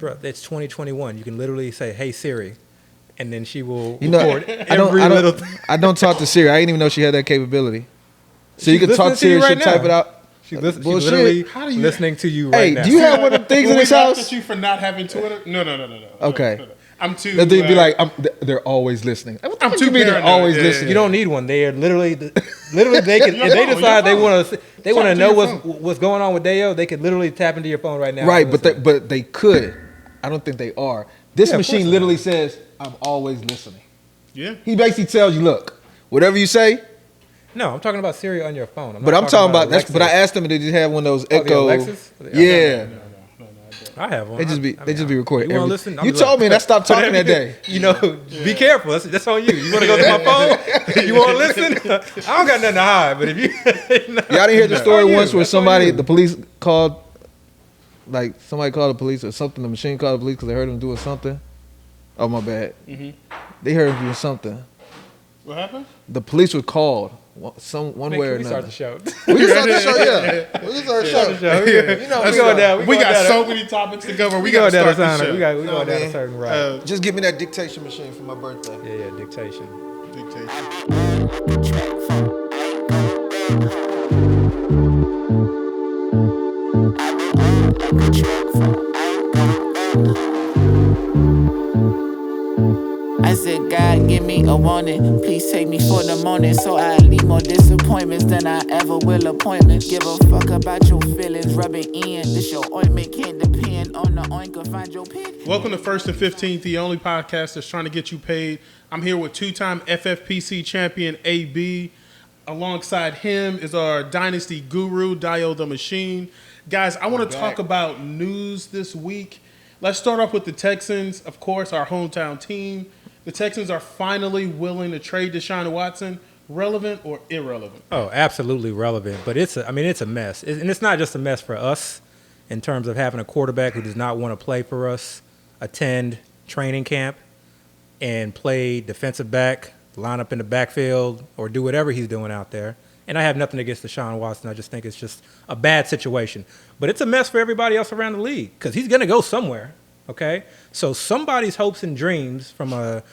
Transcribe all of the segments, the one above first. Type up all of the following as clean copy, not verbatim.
Bro, it's 2021. You can literally say, "Hey Siri," and then she will You know, record every little thing. I don't talk to Siri. I didn't even know she had that capability. So you She's can talk to Siri, listening to you she'll right type it now. out. She's Bullshit. literally How do you- listening to you right now. Hey, do you have one of the things in this we laughed house? at you for not having Twitter? No. Okay. No. I'm too. They'd be like, they're always listening. What the I'm fuck too you mean they're paranoid. always Yeah, listening? You don't need one. They are literally they can Your if they phone, decide your they phone. want to to know your what's going on with Dayo. They could literally tap into your phone right now. Right, and listen. but they could. I don't think they are. This Yeah, of course machine not. literally says, "I'm always listening." Yeah. He basically tells you, "Look, whatever you say." No, I'm talking about Siri on your phone. But I'm talking about that's. Alexa. But I asked them if they just have one of those Oh, the Echo. Alexas? Yeah, I have one. they just be recording. You want to every- listen? You told me and I stopped talking that day. You know, be careful. That's on you. You want to go to my phone? You want to listen? I don't got nothing to hide. But if you, Y'all didn't hear the story on you. once where That's on somebody, you. the police called, like somebody called the police or something. The machine called the police because they heard him doing something. Oh my bad. Mm-hmm. They heard him doing something. What happened? The police was called one Man, way or can we start another. the show? We can start the show, yeah. We can start the show. You know, We going down. We got so many topics to cover. We got to down start a the show. We going No, down a man. certain route. Just give me that dictation machine for my birthday. Yeah, dictation. Dictation. I said, God, give me a warning. Please take me for the morning, so I leave more disappointments than I ever will appointments. Give a fuck about your feelings, rub it in. This your ointment can't depend on the oinker. Find your pick. Welcome to First and 15th, the only podcast that's trying to get you paid. I'm here with two-time FFPC champion AB. Alongside him is our dynasty guru, Dayo the Machine. Guys, I want to talk about news this week. Let's start off with the Texans, of course, our hometown team. The Texans are finally willing to trade Deshaun Watson. Relevant or irrelevant? Oh, absolutely relevant. But it's a mess. And it's not just a mess for us in terms of having a quarterback who does not want to play for us, attend training camp, and play defensive back, line up in the backfield, or do whatever he's doing out there. And I have nothing against Deshaun Watson. I just think it's just a bad situation. But it's a mess for everybody else around the league because he's going to go somewhere, okay? So somebody's hopes and dreams from a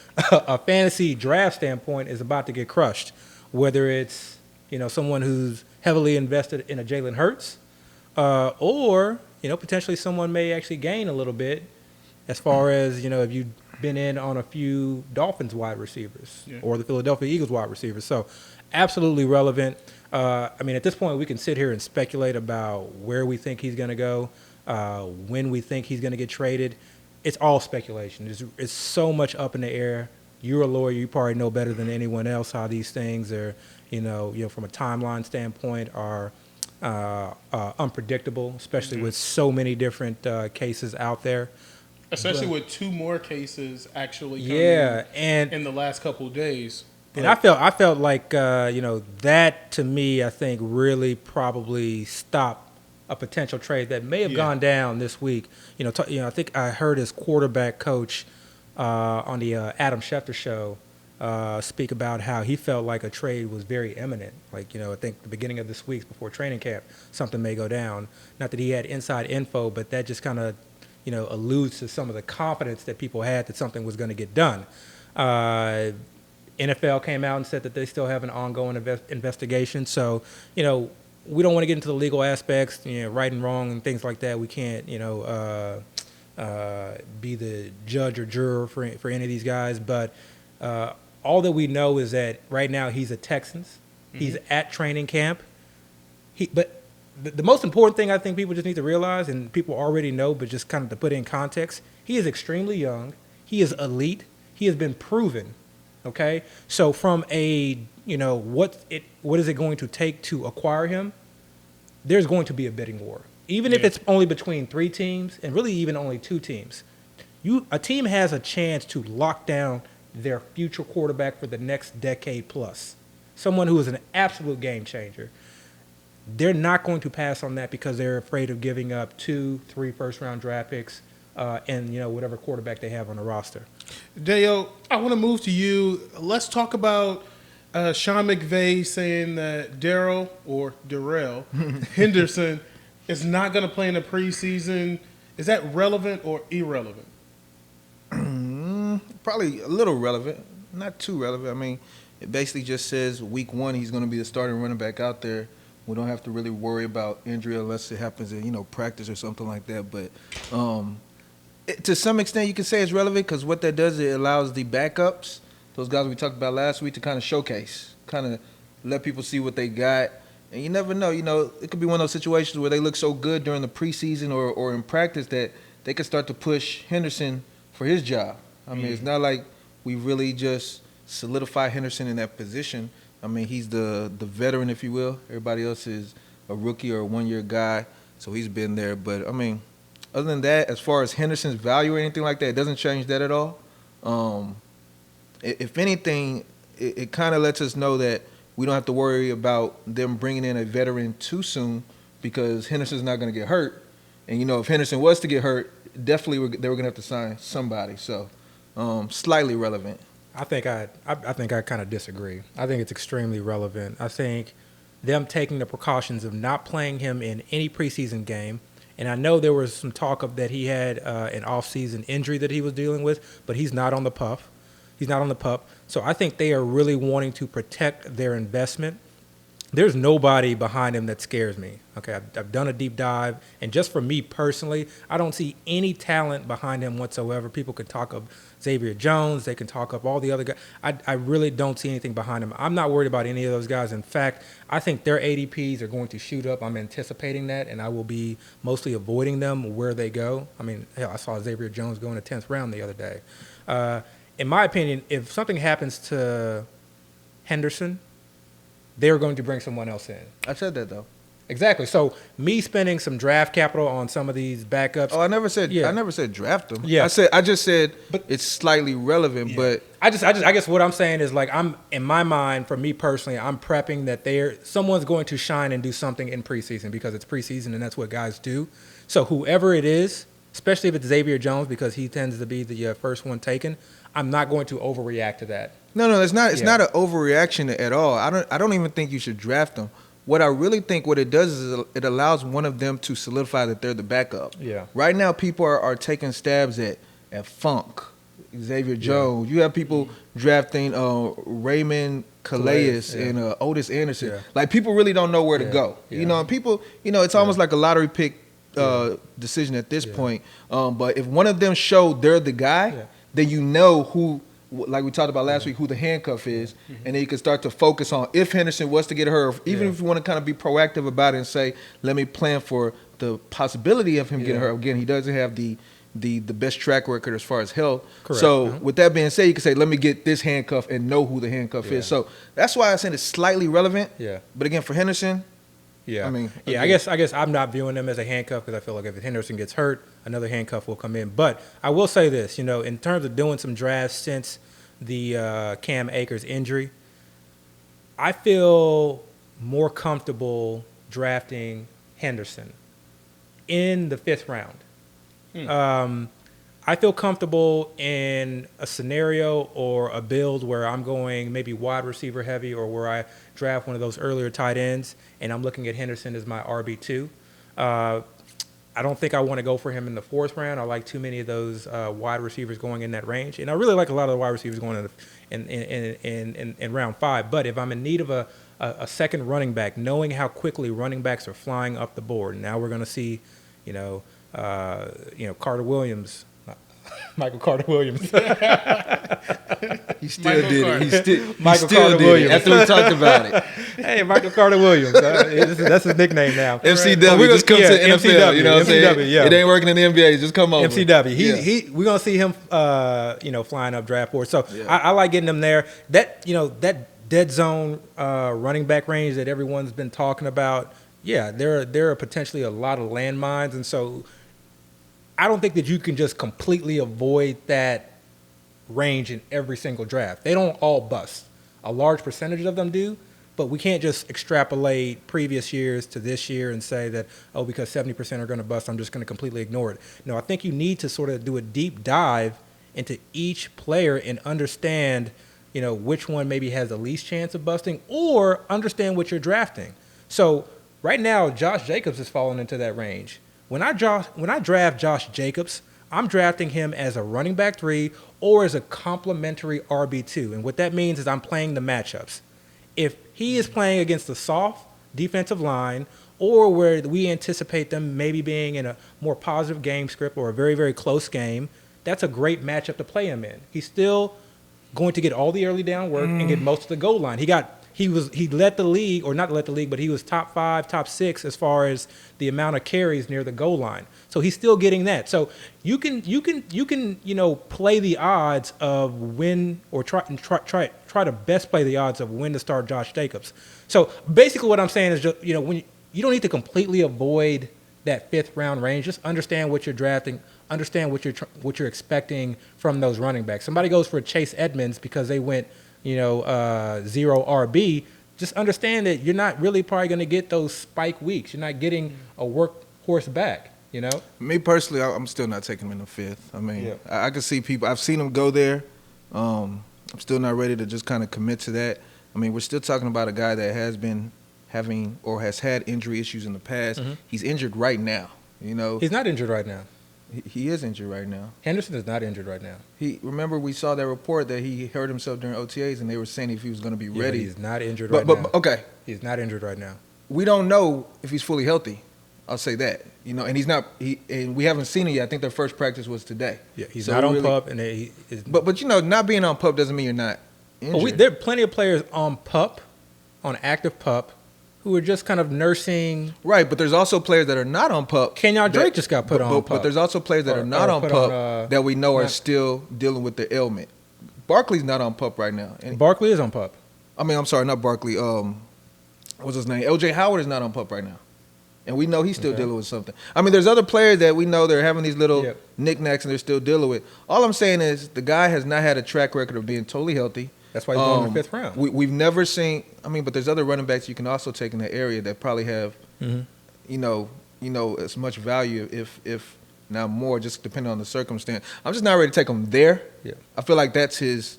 fantasy draft standpoint is about to get crushed, whether it's, someone who's heavily invested in a Jalen Hurts or, potentially someone may actually gain a little bit as far as, if you've been in on a few Dolphins wide receivers or the Philadelphia Eagles wide receivers. So absolutely relevant. At this point, we can sit here and speculate about where we think he's going to go, when we think he's going to get traded. It's all speculation. It's so much up in the air. You're a lawyer. You probably know better than anyone else how these things are, from a timeline standpoint, are unpredictable, especially with so many different cases out there. Especially with two more cases actually and in the last couple of days. And I felt like that to me I think really probably stopped a potential trade that may have gone down this week. I think I heard his quarterback coach on the Adam Schefter show speak about how he felt like a trade was very imminent. Like I think the beginning of this week before training camp something may go down. Not that he had inside info, but that just kind of alludes to some of the confidence that people had that something was going to get done. NFL came out and said that they still have an ongoing investigation. So, we don't want to get into the legal aspects, right and wrong and things like that. We can't, be the judge or juror for any of these guys. But all that we know is that right now he's at Texans. Mm-hmm. He's at training camp. But the most important thing I think people just need to realize, and people already know, but just kind of to put in context, he is extremely young. He is elite. He has been proven. Okay, so from a what is it going to take to acquire him? There's going to be a bidding war, even if it's only between 3 teams, and really even only 2 teams. A team has a chance to lock down their future quarterback for the next decade plus, someone who is an absolute game changer. They're not going to pass on that because they're afraid of giving up 2-3 first-round draft picks and whatever quarterback they have on the roster. Dayo, I want to move to you. Let's talk about Sean McVay saying that Darrell Henderson is not going to play in the preseason. Is that relevant or irrelevant? Probably a little relevant, not too relevant. I mean, it basically just says week 1 he's going to be the starting running back out there. We don't have to really worry about injury unless it happens in practice or something like that. But to some extent, you can say it's relevant because what that does, it allows the backups, those guys we talked about last week, to kind of showcase, kind of let people see what they got. And you never know, it could be one of those situations where they look so good during the preseason or in practice that they could start to push Henderson for his job. I mean, it's not like we really just solidify Henderson in that position. I mean, he's the veteran, if you will. Everybody else is a rookie or a one-year guy, so he's been there. But, I mean, other than that, as far as Henderson's value or anything like that, it doesn't change that at all. If anything, it kind of lets us know that we don't have to worry about them bringing in a veteran too soon because Henderson's not going to get hurt. And, if Henderson was to get hurt, definitely they were going to have to sign somebody. So, slightly relevant. I think I kind of disagree. I think it's extremely relevant. I think them taking the precautions of not playing him in any preseason game, and I know there was some talk of that he had an offseason injury that he was dealing with, but he's not on the PUP. He's not on the PUP. So I think they are really wanting to protect their investment. There's nobody behind him that scares me. Okay, I've done a deep dive, and just for me personally, I don't see any talent behind him whatsoever. People can talk of Xavier Jones, they can talk of all the other guys. I really don't see anything behind him. I'm not worried about any of those guys. In fact, I think their ADPs are going to shoot up. I'm anticipating that, and I will be mostly avoiding them where they go. I mean, hell, I saw Xavier Jones go in the 10th round the other day. In my opinion, if something happens to Henderson, they're going to bring someone else in. I said that, though. Exactly. So me spending some draft capital on some of these backups. Oh, I never said draft them. Yeah. I just said it's slightly relevant, Yeah. but I guess what I'm saying is, like, I'm in my mind, for me personally, I'm prepping that someone's going to shine and do something in preseason because it's preseason and that's what guys do. So whoever it is, especially if it's Xavier Jones because he tends to be the first one taken, I'm not going to overreact to that. No, it's not. It's not an overreaction at all. I don't even think you should draft them. What I really think what it does is it allows one of them to solidify that they're the backup. Yeah. Right now, people are taking stabs at Funk, Xavier Jones. You have people drafting Raymond Calais and Otis Anderson. Yeah. Like, people really don't know where to go. Yeah. And people, it's almost like a lottery pick decision at this point. But if one of them show they're the guy, then you know who. Like we talked about last week, who the handcuff is, and then you can start to focus on if Henderson was to get hurt, even if you want to kind of be proactive about it and say, let me plan for the possibility of him getting hurt. Again, he doesn't have the best track record as far as health. Correct. So with that being said, you can say, let me get this handcuff and know who the handcuff is. So that's why I said it's slightly relevant. Yeah. But again, for Henderson, I mean, I guess I'm not viewing them as a handcuff because I feel like if Henderson gets hurt, another handcuff will come in. But I will say this, in terms of doing some drafts since the Cam Akers injury, I feel more comfortable drafting Henderson in the 5th round. I feel comfortable in a scenario or a build where I'm going maybe wide receiver heavy or where I draft one of those earlier tight ends and I'm looking at Henderson as my RB2. I don't think I want to go for him in the 4th round. I like too many of those wide receivers going in that range. And I really like a lot of the wide receivers going in round 5. But if I'm in need of a second running back, knowing how quickly running backs are flying up the board, now we're going to see, Carter Williams, Michael Carter Williams. He still did it. He still Carter did Williams. it after we talked about it. Hey, Michael Carter Williams. That's his nickname now. MCW. Just come to the NFL. MCW, You know what I'm saying? yeah. It ain't working in the NBA. Just come over. MCW. We're gonna see him, flying up draft board. So I like getting him there. That dead zone running back range that everyone's been talking about. Yeah, there are potentially a lot of landmines, and so I don't think that you can just completely avoid that range in every single draft. They don't all bust. A large percentage of them do, but we can't just extrapolate previous years to this year and say that, because 70% are going to bust, I'm just going to completely ignore it. No, I think you need to sort of do a deep dive into each player and understand, which one maybe has the least chance of busting or understand what you're drafting. So right now, Josh Jacobs has fallen into that range when I draft Josh Jacobs, I'm drafting him as a running back 3 or as a complementary RB2. And what that means is I'm playing the matchups. If he is playing against a soft defensive line or where we anticipate them maybe being in a more positive game script or a very, very close game, that's a great matchup to play him in. He's still going to get all the early down work and get most of the goal line. He led the league, or not led the league, but he was top 5, top 6 as far as the amount of carries near the goal line. So he's still getting that. So you can play the odds of when, or try to best play the odds of when to start Josh Jacobs. So basically what I'm saying is just, when you don't need to completely avoid that 5th round range. Just understand what you're drafting, understand what you're expecting from those running backs. Somebody goes for Chase Edmonds because they went 0 RB, just understand that you're not really probably going to get those spike weeks. You're not getting a workhorse back, Me personally, I'm still not taking him in the 5th. I mean, I can see people. I've seen him go there. I'm still not ready to just kind of commit to that. I mean, we're still talking about a guy that has been having or has had injury issues in the past. Mm-hmm. He's injured right now, He's not injured right now. He is injured right now. Henderson is not injured right now. Remember we saw that report that he hurt himself during OTAs, and they were saying if he was going to be ready. He's not injured right now. Okay. He's not injured right now. We don't know if he's fully healthy. I'll say that. And he's not. And we haven't seen it yet. I think their first practice was today. Yeah, he's not on PUP, and he is. But not being on PUP doesn't mean you're not injured. There are plenty of players on PUP, on active PUP, who are just kind of nursing. Right, but there's also players that are not on PUP. Kenyon Drake just got put on PUP. But there's also players that are not on PUP that we know are still dealing with the ailment. Barkley's not on PUP right now. Barkley is on PUP. I mean, I'm sorry, not Barkley. What's his name? LJ Howard is not on PUP right now. And we know he's still dealing with something. I mean, there's other players that we know they're having these little knickknacks and they're still dealing with. All I'm saying is the guy has not had a track record of being totally healthy. That's why he's going in the 5th round. We've never seen. I mean, but there's other running backs you can also take in that area that probably have, as much value, if not more, just depending on the circumstance. I'm just not ready to take him there. Yeah. I feel like that's his.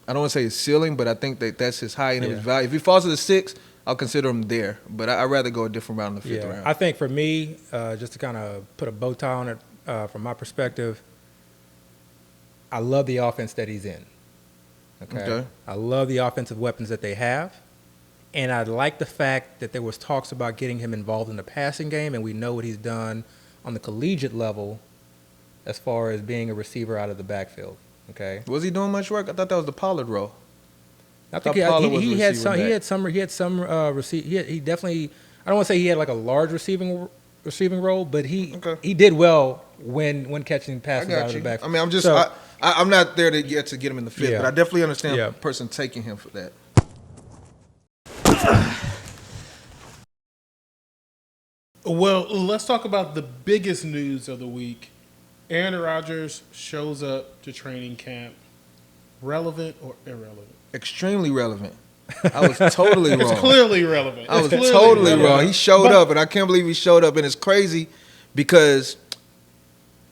I don't want to say his ceiling, but I think that's his high end of his value. If he falls to the 6th, I'll consider him there. But I'd rather go a different round in the 5th round. I think for me, just to kind of put a bow tie on it, from my perspective, I love the offense that he's in. Okay. I love the offensive weapons that they have. And I like the fact that there was talks about getting him involved in the passing game, and we know what he's done on the collegiate level as far as being a receiver out of the backfield. Okay. Was he doing much work? I thought that was the Pollard role. I think he had some he definitely, I don't want to say he had like a large receiving role, but he did well when catching passes out of the backfield. I mean, I'm not there to get him in the 5th, but I definitely understand the person taking him for that. Well, let's talk about the biggest news of the week. Aaron Rodgers shows up to training camp. Relevant or irrelevant? Extremely relevant. I was totally wrong. It's clearly relevant. I was totally wrong. He showed up, and I can't believe he showed up. And it's crazy because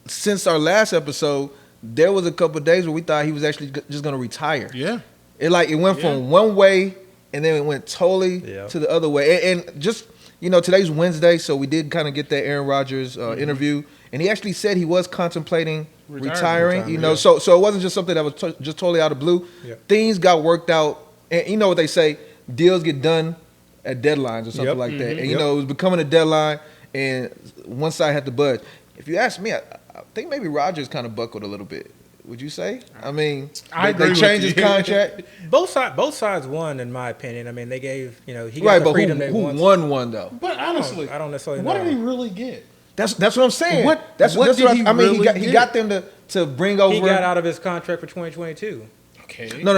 since our last episode, there was a couple of days where we thought he was actually just going to retire. Yeah. It went from one way, and then it went totally to the other way. And just, today's Wednesday, so we did kind of get that Aaron Rodgers interview. And he actually said he was contemplating retiring. So it wasn't just something that was just totally out of blue. Yeah. Things got worked out. And you know what they say, deals get done at deadlines or something like that. And, it was becoming a deadline, and one side had to budge. If you ask me, I think maybe Rodgers kind of buckled a little bit. Would you say? I mean, they changed his contract. Both sides won, in my opinion. I mean, they gave, he got the freedom they who won one, though? But honestly, I don't necessarily know. What did he really get? That's what I'm saying. What did he got them to bring over. He got out of his contract for 2022. Okay. No.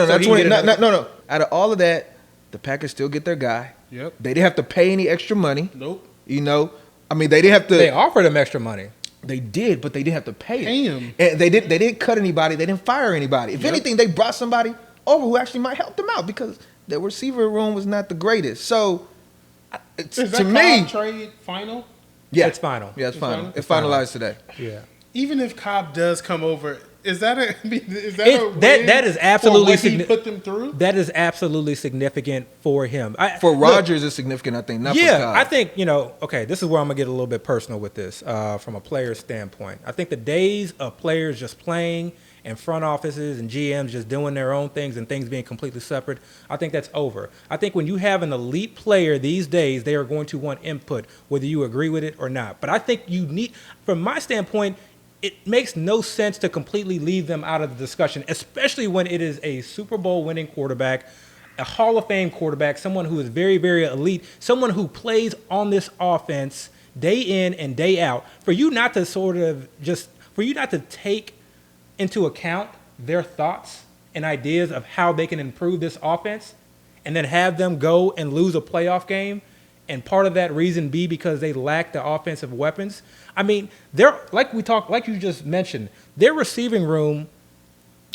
Out of all of that, the Packers still get their guy. Yep. They didn't have to pay any extra money. Nope. I mean, they didn't have to. They offered him extra money. They did, but they didn't have to pay him. And they didn't cut anybody. They didn't fire anybody. If anything, they brought somebody over who actually might help them out because the receiver room was not the greatest. So, to me, trade final. Yeah, it's final. Yeah, it's final. It's finalized today. Yeah. Even if Cobb does come over, Is that a win that is absolutely for what he put them through? That is absolutely significant for him. For Rodgers, it's significant, I think, not for Kyle. I think, okay, this is where I'm going to get a little bit personal with this from a player's standpoint. I think the days of players just playing and front offices and GMs just doing their own things and things being completely separate, I think that's over. I think when you have an elite player these days, they are going to want input, whether you agree with it or not. But I think you need, from my standpoint, it makes no sense to completely leave them out of the discussion, especially when it is a Super Bowl winning quarterback, a Hall of Fame quarterback, someone who is very, very elite, someone who plays on this offense day in and day out. For you not to take into account their thoughts and ideas of how they can improve this offense and then have them go and lose a playoff game, and part of that reason be because they lack the offensive weapons. I mean, they're like you just mentioned, their receiving room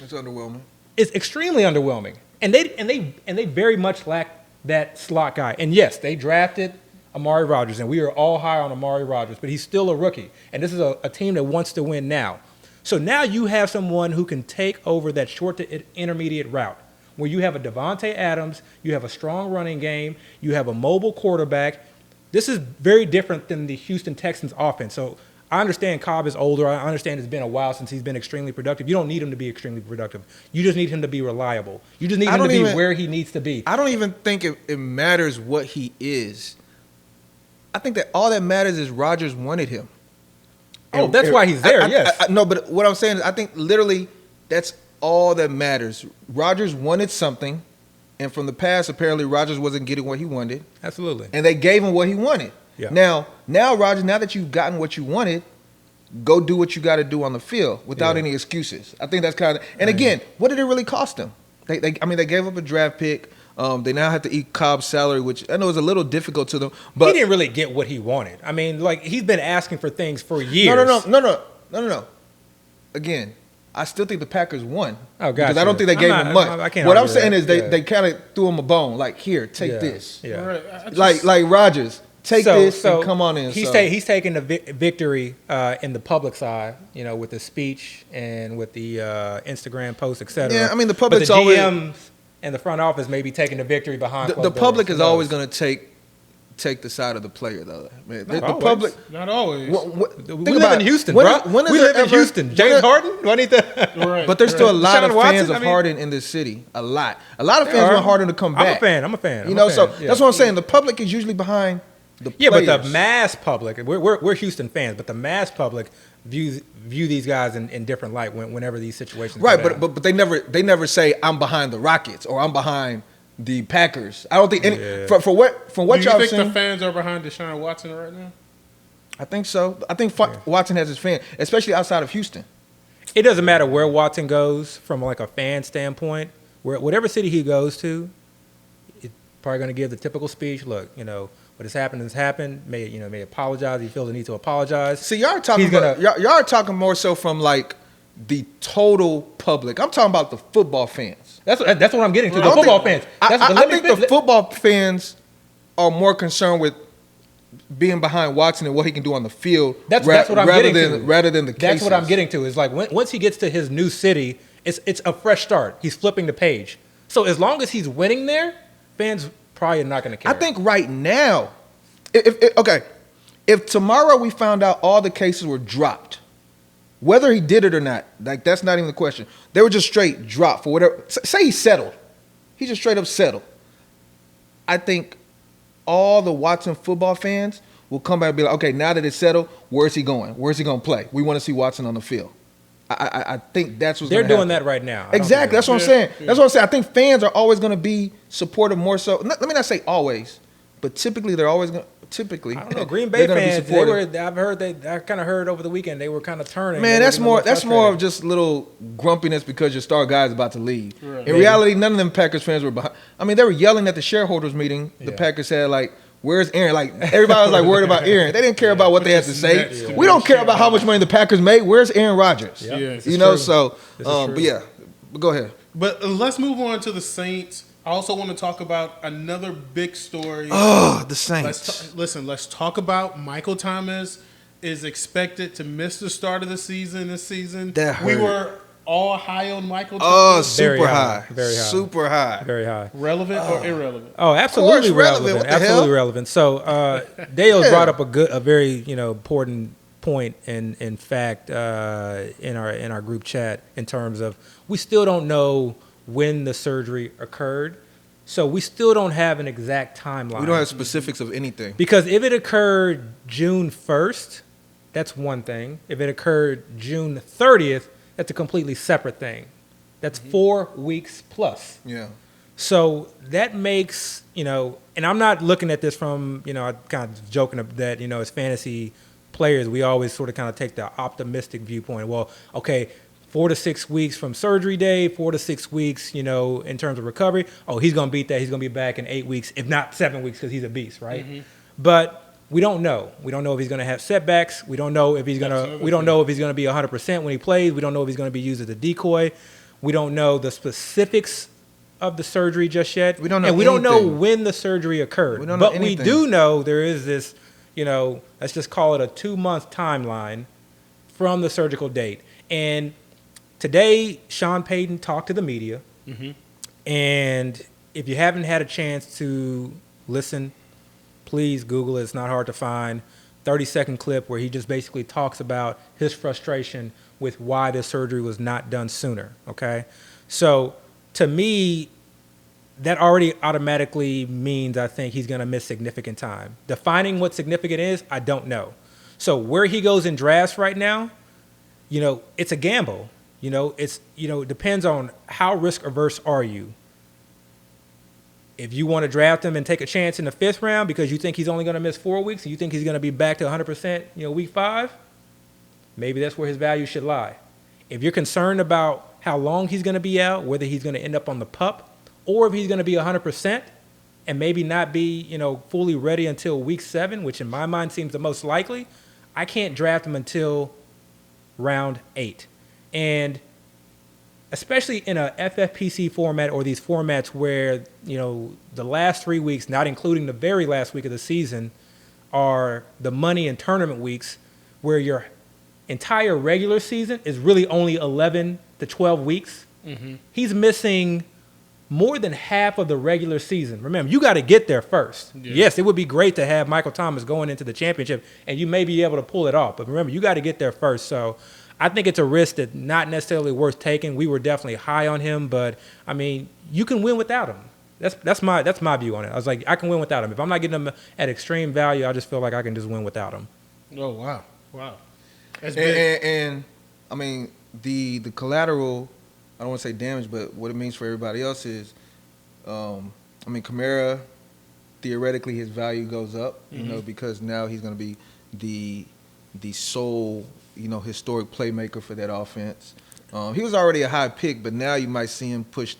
It's underwhelming. is extremely underwhelming. And they very much lack that slot guy. And yes, they drafted Amari Rodgers, and we are all high on Amari Rodgers, but he's still a rookie. And this is a team that wants to win now. So now you have someone who can take over that short to intermediate route, where you have a Devontae Adams, you have a strong running game, you have a mobile quarterback. This is very different than the Houston Texans offense. So I understand Cobb is older. I understand it's been a while since he's been extremely productive. You don't need him to be extremely productive. You just need him to be reliable. You just need him to be where he needs to be. I don't even think it matters what he is. I think that all that matters is Rodgers wanted him. Oh, that's why he's there, yes. No, but what I'm saying is I think literally that's all that matters. Rodgers wanted something, and from the past, apparently Rodgers wasn't getting what he wanted. Absolutely. And they gave him what he wanted. Yeah. Now, Rodgers, now that you've gotten what you wanted, go do what you got to do on the field without any excuses. I think that's kind of – and again, what did it really cost them? They gave up a draft pick. They now have to eat Cobb's salary, which I know is a little difficult to them. But he didn't really get what he wanted. I mean, like, he's been asking for things for years. No. Again, I still think the Packers won. Oh, gotcha. Because I don't think they gave him much. What I'm saying is they kind of threw him a bone. Like, here, take this. Yeah. Right. Like Rodgers, take this and come on in. He's taking the victory in the public side, with the speech and with the Instagram posts, et cetera. Yeah, I mean, the public's but the always GMs and the front office may be taking the victory behind the public is always going to take the side of the player, though. Man, the public not always. We live in Houston, bro. We live in Houston. James Harden, Right. But there's still a lot of fans Watson, of Harden in this city. A lot of fans want Harden to come back. I'm a fan. So that's what I'm saying. The public is usually behind the players. But the mass public, we're Houston fans, but the mass public view these guys in different light whenever these situations. Right, but they never say I'm behind the Rockets or I'm behind the Packers. I don't think any from what y'all seen. Do you think the fans are behind Deshaun Watson right now? I think so. I think Watson has his fan, especially outside of Houston. It doesn't matter where Watson goes from like a fan standpoint. Whatever city he goes to, it's probably going to give the typical speech. Look, what has happened. May apologize. He feels the need to apologize. See, y'all are talking more so from like the total public. I'm talking about the football fans. That's what I'm getting to. The football fans. I think the football fans are more concerned with being behind Watson and what he can do on the field. That's what I'm getting to. Rather than the cases. That's what I'm getting to. Is like once he gets to his new city, it's a fresh start. He's flipping the page. So as long as he's winning there, fans probably are not going to care. I think right now, if tomorrow we found out all the cases were dropped, whether he did it or not, like that's not even the question. They were just straight dropped for whatever. Say he settled. He just straight up settled. I think all the Watson football fans will come back and be like, okay, now that it's settled, where's he going? Where's he going to play? We want to see Watson on the field. I think that's what's they're gonna happen. doing that right now. Exactly. That's what I'm saying. That's what I'm saying. I think fans are always going to be supportive more so. Let me not say always, but typically they're always going to. Typically, I don't know. Green Bay fans, I kind of heard over the weekend they were kind of turning. Man, that's more of just little grumpiness because your star guy is about to leave. Right. In reality, none of them Packers fans were behind. I mean, they were yelling at the shareholders meeting. The Packers had like, "Where's Aaron?" Like everybody was like worried about Aaron. They didn't care about what they had to say. We don't care about how much money the Packers made. Where's Aaron Rodgers? Yeah. But go ahead. But let's move on to the Saints. I also want to talk about another big story. Oh, the Saints. Let's talk about Michael Thomas is expected to miss the start of the season this season. That hurt. all high on Michael Oh, Thomas? Very super high. high. Very high. Super high. Very high. Relevant or irrelevant? Oh, absolutely relevant. relevant. What the Absolutely hell? relevant. So, Dayo Yeah. brought up a very important point in fact in our group chat in terms of we still don't know when the surgery occurred, so we still don't have an exact timeline. We don't have specifics of anything. Because if it occurred June 1st, that's one thing. If it occurred June 30th, that's a completely separate thing. That's 4 weeks plus. Yeah. So that makes, and I'm not looking at this from, I kind of joking that, as fantasy players, we always sort of kind of take the optimistic viewpoint. Well, okay, 4 to 6 weeks from surgery day, 4 to 6 weeks, in terms of recovery. Oh, he's going to beat that. He's going to be back in 8 weeks, if not 7 weeks, because he's a beast, right? But we don't know. We don't know if he's going to have setbacks. We don't know if he's going to. We don't know if he's going to be 100% when he plays. We don't know if he's going to be used as a decoy. We don't know the specifics of the surgery just yet. We don't know and we don't know anything. when the surgery occurred. We don't know but we anything. do know there is this, let's just call it a 2-month timeline from the surgical date. And today, Sean Payton talked to the media. And if you haven't had a chance to listen, please Google it. It's not hard to find. 30-second clip where he just basically talks about his frustration with why this surgery was not done sooner, okay? So to me, that already automatically means I think he's going to miss significant time. Defining what significant is, I don't know. So where he goes in drafts right now, it's a gamble. It depends on how risk averse are you. If you want to draft him and take a chance in the 5th round because you think he's only going to miss 4 weeks and you think he's going to be back to 100%, week 5, maybe that's where his value should lie. If you're concerned about how long he's going to be out, whether he's going to end up on the PUP, or if he's going to be 100% and maybe not be, fully ready until week 7, which in my mind seems the most likely, I can't draft him until round 8. And especially in a FFPC format or these formats where, the last 3 weeks, not including the very last week of the season, are the money and tournament weeks where your entire regular season is really only 11 to 12 weeks. He's missing more than half of the regular season. Remember, you got to get there first. Yeah. Yes, it would be great to have Michael Thomas going into the championship, and you may be able to pull it off. But remember, you got to get there first. So I think it's a risk that's not necessarily worth taking. We were definitely high on him, but, you can win without him. That's my view on it. I was like, I can win without him. If I'm not getting him at extreme value, I just feel like I can just win without him. Oh, wow. That's big. And the collateral, I don't want to say damage, but what it means for everybody else is, Kamara, theoretically his value goes up, because now he's going to be the sole, historic playmaker for that offense. He was already a high pick, but now you might see him push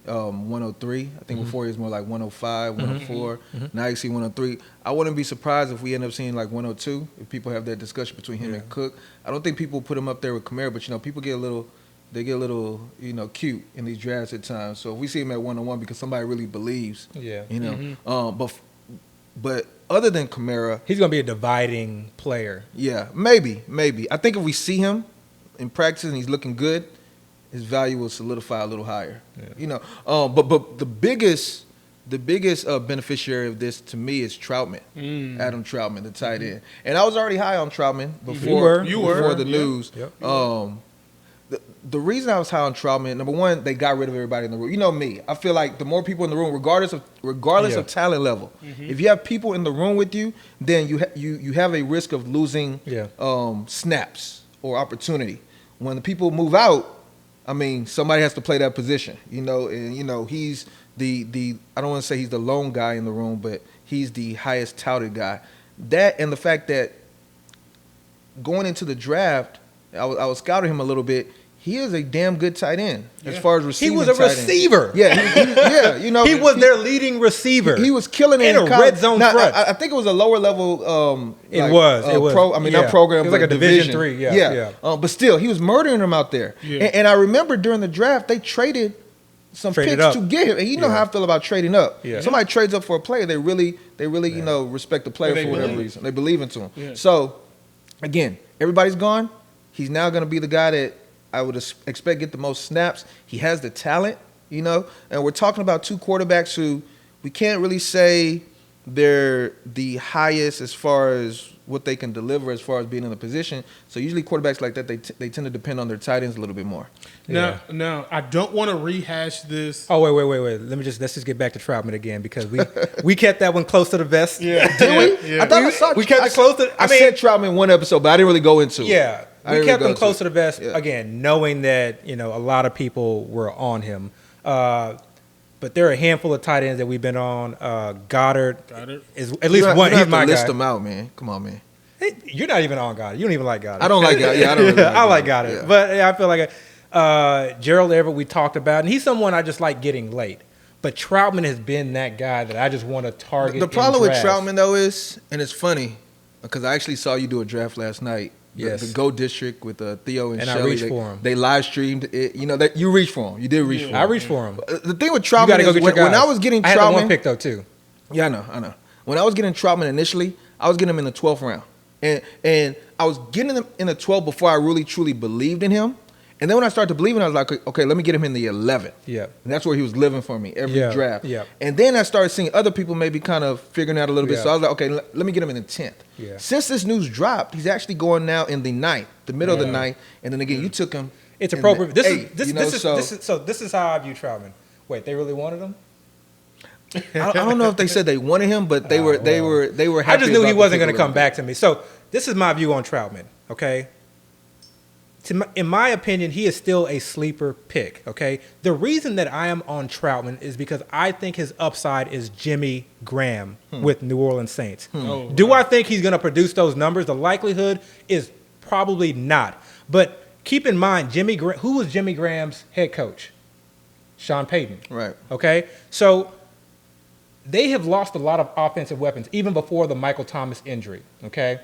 103. I think before he was more like 105, 104. Now you see 103. I wouldn't be surprised if we end up seeing like 102 if people have that discussion between him and Cook. I don't think people put him up there with Kamara, but people get a little cute in these drafts at times. So if we see him at 101 because somebody really believes, but other than Kamara, He's going to be a dividing player. yeah, maybe. I think if we see him in practice and he's looking good, his value will solidify a little higher. Yeah. But the biggest beneficiary of this to me is Troutman, Adam Troutman, the tight end. And I was already high on Troutman before the news. Yep. The reason I was high on Troutman, number one, they got rid of everybody in the room. You know me. I feel like the more people in the room, regardless of talent level, if you have people in the room with you, then you have a risk of losing snaps or opportunity. When the people move out, somebody has to play that position. And he's the I don't want to say he's the lone guy in the room, but he's the highest touted guy. That and the fact that going into the draft, I was scouting him a little bit. He is a damn good tight end as far as receiving. He was a tight end. receiver. Yeah, He was their leading receiver. He was killing it in a red zone now, front. I think it was a lower level. It was. Not program. It was but like a Division III. Yeah. But still, he was murdering him out there. Yeah. And I remember during the draft, they traded some Traded picks up. to get him. And you know how I feel about trading up. Yeah. Somebody trades up for a player, they really respect the player They for whatever believe. reason. They believe into him. Yeah. So, again, everybody's gone. He's now going to be the guy that I would expect get the most snaps. He has the talent, you know. And we're talking about two quarterbacks who we can't really say they're the highest as far as what they can deliver as far as being in the position. So usually quarterbacks like that, they tend to depend on their tight ends a little bit more. Now, I don't want to rehash this. Oh, wait. Let's just get back to Troutman again because we kept that one close to the vest. Yeah. Did we? Yeah. I thought I saw. We kept it close to. I said Troutman one episode, but I didn't really go into it. Yeah, we kept him close to the vest Yeah. again, knowing that a lot of people were on him. But there are a handful of tight ends that we've been on. Goddard is at least one. He's my guy. List them out, man. Come on, man. Hey, you're not even on Goddard. You don't even like Goddard. I don't like Goddard. Yeah, I don't really like I like Goddard. Yeah. But I feel like Gerald Everett we talked about, and he's someone I just like getting late. But Troutman has been that guy that I just want to target. The problem with drafts. Troutman, though, is, and it's funny, because I actually saw you do a draft last night. Yes. The Go District with Theo and And Shelley. I reached for him. They live streamed it. You know, that you reached for him. You did reach for him. I reached for him. The thing with You got Troutman to go is get your guys. when I was getting I had the Troutman. one pick, though, too. Yeah, I know. When I was getting Troutman initially, I was getting him in the 12th round. And I was getting him in the 12th before I really, truly believed in him. And then when I started to believe in him, I was like, okay, let me get him in the 11th. Yeah. And that's where he was living for me every draft. Yeah. And then I started seeing other people maybe kind of figuring out a little bit. Yeah. So I was like, okay, let me get him in the 10th. Yeah. Since this news dropped, he's actually going now in the 9th, the middle of the 9th. And then again, you took him. It's in appropriate. the This 8th, is you know, this is how I view Troutman. Wait, they really wanted him? I don't know if they said they wanted him, but they were happy. I just knew he about wasn't the going to pick a come back to me. So this is my view on Troutman. Okay. In my opinion, he is still a sleeper pick. Okay. The reason that I am on Troutman is because I think his upside is Jimmy Graham with New Orleans Saints. Oh, Do I think he's going to produce those numbers? The likelihood is probably not. But keep in mind, who was Jimmy Graham's head coach? Sean Payton. Right. Okay. So they have lost a lot of offensive weapons even before the Michael Thomas injury. Okay.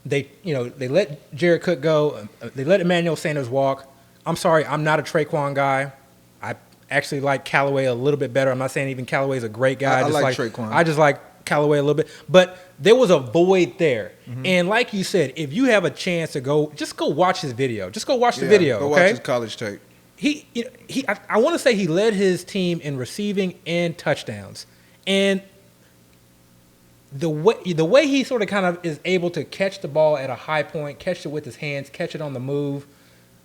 They let Jared Cook go. They let Emmanuel Sanders walk. I'm sorry, I'm not a Traquan guy. I actually like Callaway a little bit better. I'm not saying even Callaway's a great guy. I like Traquan. I just like Callaway a little bit. But there was a void there. Mm-hmm. And like you said, if you have a chance to just go watch his video. Just go watch the video. Go okay? watch his college tape. I want to say he led his team in receiving and touchdowns. And the way he sort of kind of is able to catch the ball at a high point, catch it with his hands, catch it on the move,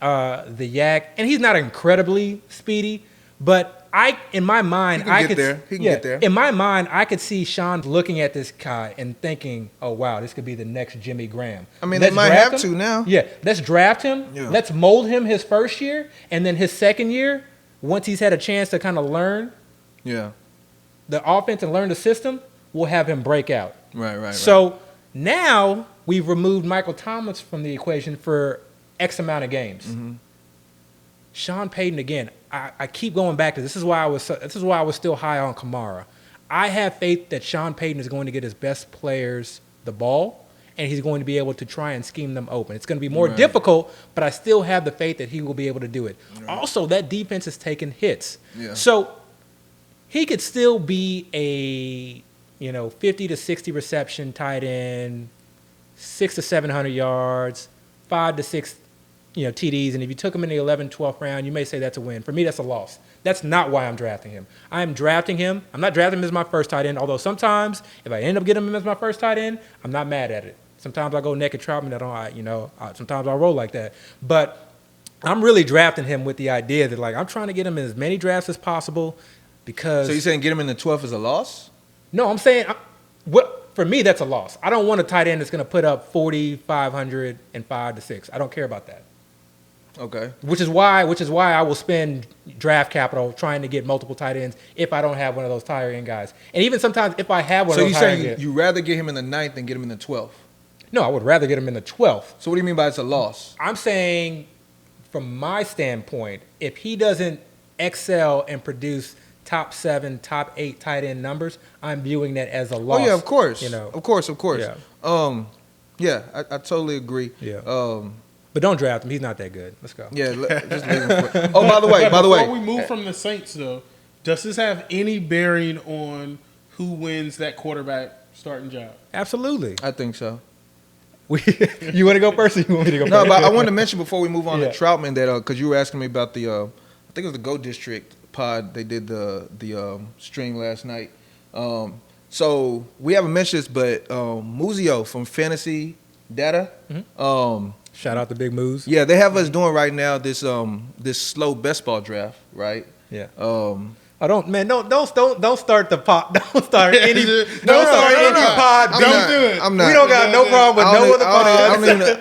the yak, and he's not incredibly speedy, but in my mind, He can get there. In my mind, I could see Sean looking at this guy and thinking, "Oh wow, this could be the next Jimmy Graham." I mean, Let's they might draft have him. to now. Yeah, let's draft him. Yeah. Let's mold him his first year, and then his second year, once he's had a chance to kind of learn Yeah. the offense and learn the system, we'll have him break out. Right. So now we've removed Michael Thomas from the equation for X amount of games. Mm-hmm. Sean Payton again. I keep going back to this. Is why I was still high on Kamara. I have faith that Sean Payton is going to get his best players the ball, and he's going to be able to try and scheme them open. It's going to be more difficult, but I still have the faith that he will be able to do it. Right. Also, that defense is taking hits. Yeah. So he could still be a 50 to 60 reception tight end, 600 to 700 yards, 5 to 6 TDs, and if you took him in the 11th, 12th round, you may say that's a win. For me, that's a loss. That's not why I'm drafting him. I'm drafting him. I'm not drafting him as my first tight end, although sometimes if I end up getting him as my first tight end, I'm not mad at it. Sometimes I go naked Troutman. Sometimes I'll roll like that. But I'm really drafting him with the idea that, I'm trying to get him in as many drafts as possible because... So you're saying get him in the 12th is a loss? No, I'm saying... For me, that's a loss. I don't want a tight end that's going to put up 4,500 and 5 to 6. I don't care about that. Okay. Which is why I will spend draft capital trying to get multiple tight ends if I don't have one of those tight end guys. And even sometimes if I have one of those tight ends. So you're saying you'd rather get him in the 9th than get him in the 12th? No, I would rather get him in the 12th. So what do you mean by it's a loss? I'm saying from my standpoint, if he doesn't excel and produce top 7, top 8 tight end numbers, I'm viewing that as a loss. Oh yeah, of course. Of course. Yeah. I totally agree. Yeah. But don't draft him. He's not that good. Let's go. Yeah, just leave him for it. Oh, by the way. Before we move from the Saints, though, does this have any bearing on who wins that quarterback starting job? Absolutely. I think so. You want to go first, or you want me to go No, first? but I wanted to mention before we move on Yeah. to Troutman that because you were asking me about the I think it was the Go District pod. They did the stream last night. So we haven't mentioned this, but Muzio from Fantasy Data. Shout out to Big Moves. Yeah, they have us doing right now this slow best ball draft, right? Yeah. Um, Don't start the pod. Don't start any. No, Don't start any pod. I'm beef. not- do it. I'm not. We don't got no problem with no other pod.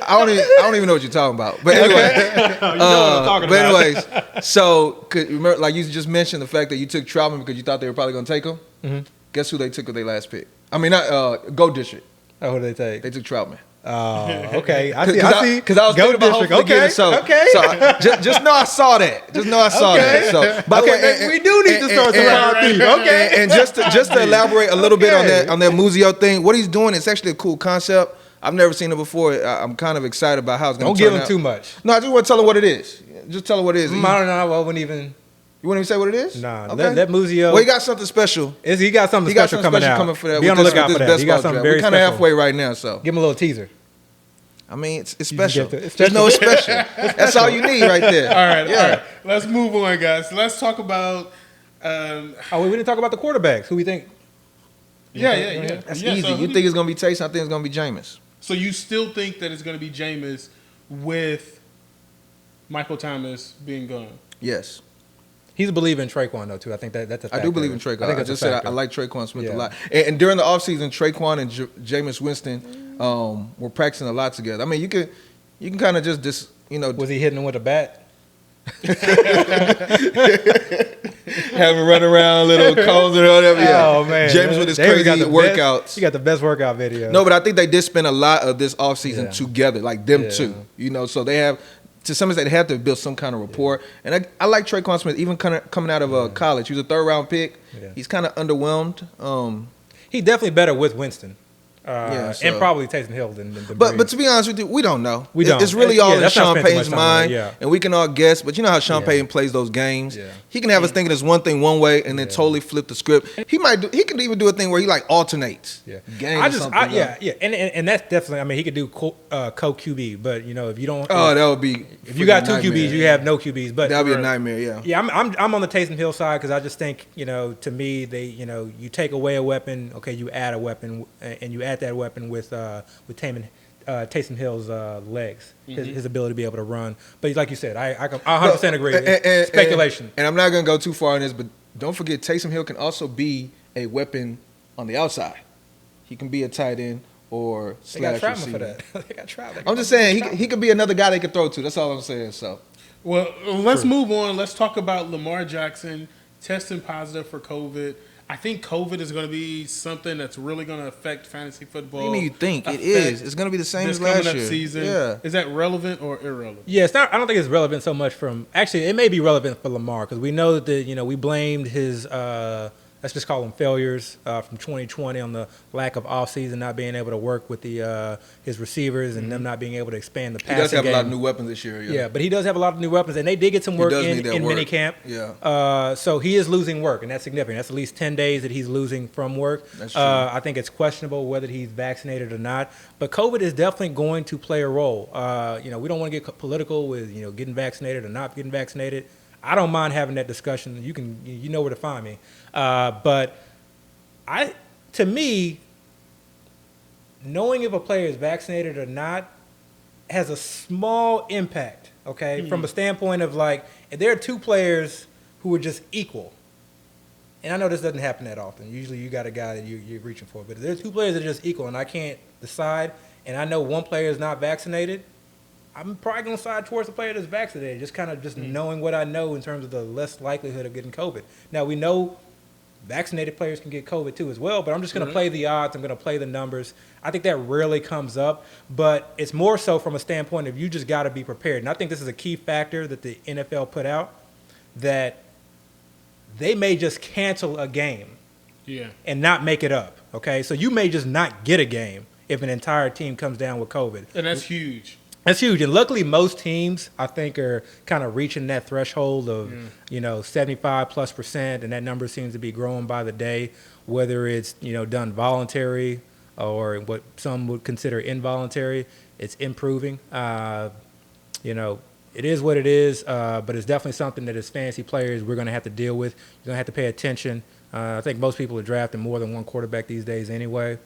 I don't even know what you're talking about. But anyway, You know what I'm talking but about. anyways, so remember, like you just mentioned the fact that you took Troutman because you thought they were probably going to take him. Mhm. Guess who they took with their last pick? I mean, not Go District. Oh, who did they take? They took Troutman. Oh, okay. I see. Because I was Go thinking about District. hopefully getting Okay. it. So, Okay. so just know I saw that. Just know I saw Okay. that. So, by the way, we do need to start some pod beef. Okay. and just to elaborate a little bit Okay. on that Muzio thing, what he's doing is actually a cool concept. I've never seen it before. I'm kind of excited about how it's going Don't to give turn him out. too much. No, I just want to tell him what it is. Just tell him what it is. I don't know. I wouldn't even. You want to say what it is? Nah. Okay. Let Muzio. Well, he got something special. He got something He got special something coming special out. coming for that. Be on the with lookout this for that. best He got ball something draft. very We're kind of special. halfway right now, so. Give him a little teaser. I mean, it's You special. can get it's Just know it's special. That's all you need right there. All right, Yeah. all right. Let's move on, guys. Let's talk about. Oh, we didn't talk about the quarterbacks. Who we think? Yeah. That's Yeah, easy. so You think it's going to be Taysom? I think it's going to be Jameis. So you still think that it's going to be Jameis with Michael Thomas being gone? Yes. He's a believer in Traquan though too. I think that's a I factor. do believe in Traquan. I that's a just said factor. I like Traquan Smith Yeah. a lot. And during the offseason, Traquan and Jameis Winston were practicing a lot together. I mean, you can kind of just Was he hitting him with a bat? have him run around little cones or whatever. Yeah. Oh man, James with his They crazy got the workouts. Best, he got the best workout video. No, but I think they did spend a lot of this offseason Yeah. together, like them Yeah. two. So they have, to some extent, they have to build some kind of rapport. And I like Traquan Smith, even kind of coming out of college. He was a third-round pick. Yeah. He's kind of underwhelmed. He definitely better with Winston. Yeah, so- And probably Taysom Hill than But Breeze. to be honest with you, we don't know. We don't. It's really Yeah, all in that's not Sean spending Payton's much time on it, mind, yeah. and we can all guess. But you know how Sean Yeah. Payton plays those games. Yeah. He can have us thinking it's one thing one way, and then totally flip the script. He can even do a thing where he like alternates. Yeah, games or something. yeah, and that's definitely. I mean, he could do co QB, but if you don't, Oh, that would be. if you got two nightmare. QBs, you have no QBs. But That'd be a nightmare. Yeah. Yeah, I'm on the Taysom Hill side because I just think to me they you take away a weapon, okay, you add a weapon, and you add that weapon with Taysom Hill's legs, his ability to be able to run. But like you said, I 100% agree. It's speculation. And I'm not gonna go too far in this, but don't forget Taysom Hill can also be a weapon on the outside. He can be a tight end or They got slash Troutman for receiver. that. They got Troutman. I'm just saying he could be another guy they could throw to. That's all I'm saying. So. Well, let's move on. Let's talk about Lamar Jackson testing positive for COVID. I think COVID is going to be something that's really going to affect fantasy football. What do you think? It affect is. It's going to be the same this as last coming up year. season. Yeah. Is that relevant or irrelevant? Yeah, it's not. I don't think it's relevant so much from. Actually, it may be relevant for Lamar because we know that we blamed his. Let's just call them failures from 2020 on the lack of offseason, not being able to work with his receivers and them not being able to expand the He passing does have game. a lot of new weapons this year. Yeah, but he does have a lot of new weapons, and they did get some work does in need that work. minicamp. Yeah. So he is losing work, and that's significant. That's at least 10 days that he's losing from work. That's true. I think it's questionable whether he's vaccinated or not. But COVID is definitely going to play a role. We don't want to get political with getting vaccinated or not getting vaccinated. I don't mind having that discussion. You know where to find me. But to me, knowing if a player is vaccinated or not has a small impact, okay? From a standpoint of if there are two players who are just equal, and I know this doesn't happen that often. Usually you got a guy that you're reaching for, but if there are two players that are just equal and I can't decide, and I know one player is not vaccinated, I'm probably going to side towards the player that's vaccinated, just knowing what I know in terms of the less likelihood of getting COVID. Now, we know vaccinated players can get COVID too as well, but I'm just going to play the odds. I'm going to play the numbers. I think that rarely comes up, but it's more so from a standpoint of you just got to be prepared. And I think this is a key factor that the NFL put out, that they may just cancel a game and not make it up, okay? So you may just not get a game if an entire team comes down with COVID. And that's huge. That's huge, and luckily most teams I think are kind of reaching that threshold of 75+%, and that number seems to be growing by the day. Whether it's done voluntary or what some would consider involuntary. It's improving. It is what it is, but it's definitely something that as fantasy players we're going to have to deal with. You're going to have to pay attention. I think most people are drafting more than one quarterback these days anyway.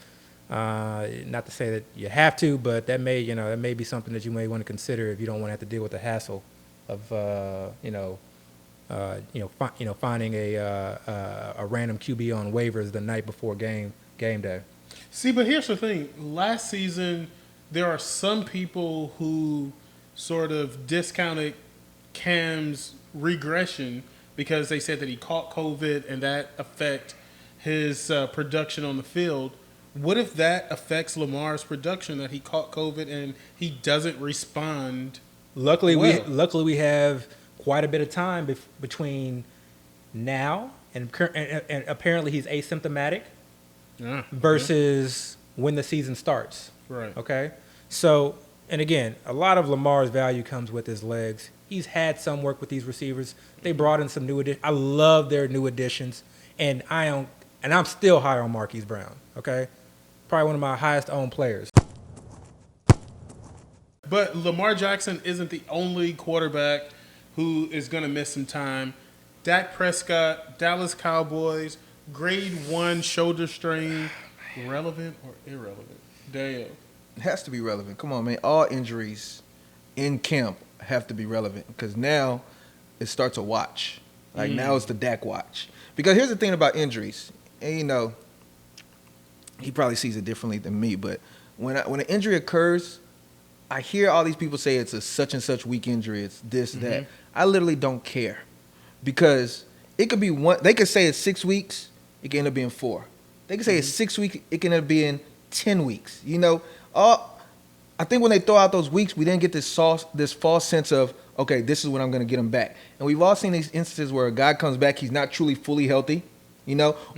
Not to say that you have to, but that may be something that you may want to consider if you don't want to have to deal with the hassle of finding a random QB on waivers the night before game day. See, but here's the thing. Last season, there are some people who sort of discounted Cam's regression because they said that he caught COVID and that affect his production on the field. What if that affects Lamar's production, that he caught COVID and he doesn't respond? Luckily, well? we have quite a bit of time between now and apparently he's asymptomatic versus when the season starts. Right. Okay. So, and again, a lot of Lamar's value comes with his legs. He's had some work with these receivers. They brought in some new additions. I love their new additions, and I'm still high on Marquise Brown. Okay, probably one of my highest owned players. But Lamar Jackson isn't the only quarterback who is going to miss some time. Dak Prescott, Dallas Cowboys, grade 1 shoulder strain, relevant or irrelevant? Dayo. It has to be relevant. Come on, man. All injuries in camp have to be relevant because now it starts a watch. Like now it's the Dak watch. Because here's the thing about injuries. And he probably sees it differently than me, but when an injury occurs, I hear all these people say it's a such and such weak injury. It's this, that. I literally don't care because it could be one. They could say it's 6 weeks. It can end up being 4. They could say it's 6 weeks. It can end up being 10 weeks. I think when they throw out those weeks, we didn't get this false sense of, okay, this is when I'm going to get him back. And we've all seen these instances where a guy comes back, he's not truly fully healthy,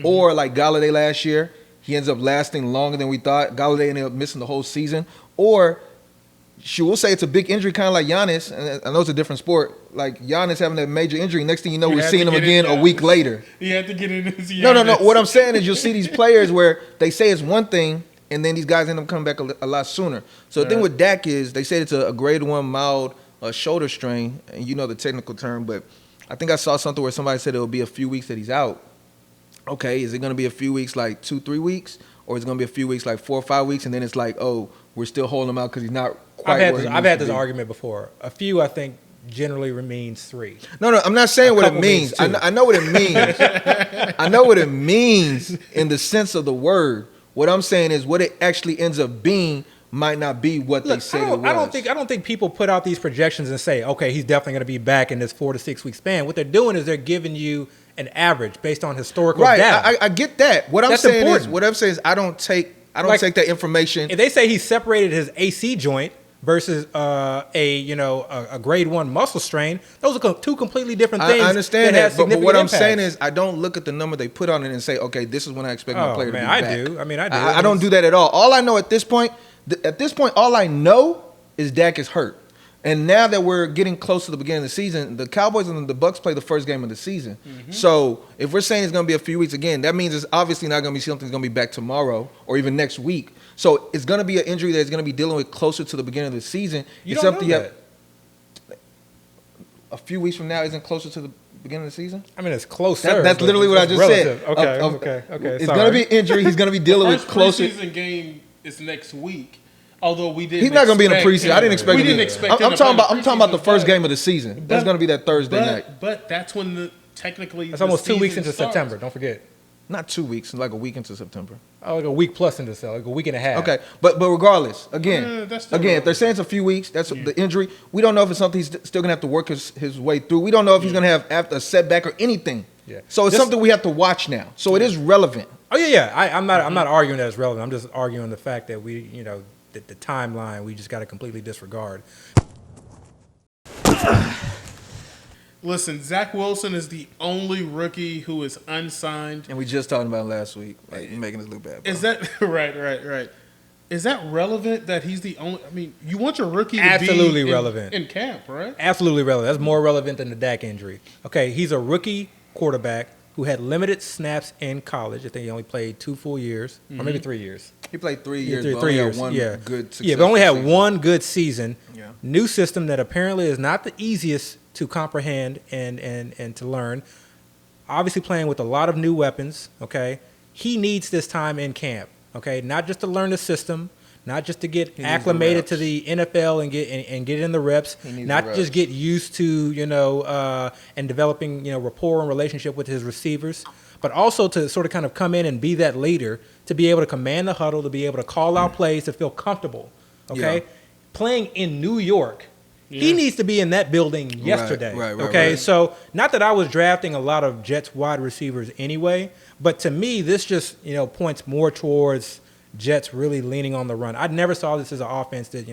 or like Galladay last year, he ends up lasting longer than we thought. Galladay ended up missing the whole season. Or we'll say it's a big injury, kind of like Giannis. And I know it's a different sport. Like Giannis having a major injury. Next thing you know, we're seeing him again a week later. He had to get in his Giannis. No. What I'm saying is you'll see these players where they say it's one thing, and then these guys end up coming back a lot sooner. So the thing with Dak is they said it's a grade 1 mild shoulder strain, and you know the technical term, but I think I saw something where somebody said it'll be a few weeks that he's out. Okay, is it going to be a few weeks, like 2-3 weeks, or is it going to be a few weeks, like 4 or 5 weeks, and then it's like, oh, we're still holding him out because he's not quite I've had this argument before. A few, I think, generally means 3. No, I'm not saying what it means. I know what it means. I know what it means in the sense of the word. What I'm saying is what it actually ends up being might not be what they say it was. I don't think people put out these projections and say, okay, he's definitely going to be back in this 4 to 6 week span. What they're doing is they're giving you an average based on historical data. I get that. What I'm saying is I don't take that information. If they say he separated his AC joint versus a grade 1 muscle strain, those are two completely different things. I understand that, but what I'm saying is I don't look at the number they put on it and say, okay, this is when I expect my player to be back. I do. I don't do that at all. All I know at this point, all I know is Dak is hurt. And now that we're getting close to the beginning of the season, the Cowboys and the Bucs play the first game of the season. So if we're saying it's going to be a few weeks again, that means it's obviously not going to be something that's going to be back tomorrow or even next week. So it's going to be an injury that's going to be dealing with closer to the beginning of the season. You don't know that. A few weeks from now isn't closer to the beginning of the season? I mean, it's closer. That's literally what I just said. Okay. It's going to be an injury. He's going to be dealing with closer. First preseason game is next week. Although we didn't, he's not going to be in the preseason. I didn't expect. We didn't expect. I'm talking about the first game of the season. That's going to be that Thursday night. But that's when technically that's almost 2 weeks into September. Don't forget. Not 2 weeks, like a week into September. Oh, like a week plus into September, like a week and a half. Okay, but regardless, again, if they're saying it's a few weeks, that's the injury. We don't know if it's something he's still going to have to work his way through. We don't know if he's going to have a setback or anything. Yeah. So it's something we have to watch now. So it is relevant. Oh yeah. I'm not arguing that it's relevant. I'm just arguing the fact that the timeline we just got to completely disregard. Listen, Zach Wilson is the only rookie who is unsigned. And we just talked about it last week. Like, you're making us look bad, bro. Is that right? Is that relevant that he's the only? I mean, you want your rookie absolutely to be relevant in camp, right? Absolutely relevant. That's more relevant than the Dak injury. Okay, he's a rookie quarterback who had limited snaps in college. I think he only played 2 full years, or maybe 3 years. He played 3 years, Three but only years. had one Yeah. good successful Yeah, but only had season. one good season. Yeah. New system that apparently is not the easiest to comprehend and to learn. Obviously playing with a lot of new weapons, okay? He needs this time in camp, okay? Not just to learn the system, not just to get He needs the acclimated to reps. the NFL and get in the reps, He needs not the just reps. get used to, and developing, rapport and relationship with his receivers, but also to sort of kind of come in and be that leader, to be able to command the huddle, to be able to call out plays, to feel comfortable, okay? Yeah. Playing in New York, he needs to be in that building yesterday. right, okay, right. so not that I was drafting a lot of Jets wide receivers anyway, but to me, this just points more towards Jets really leaning on the run. I never saw this as an offense that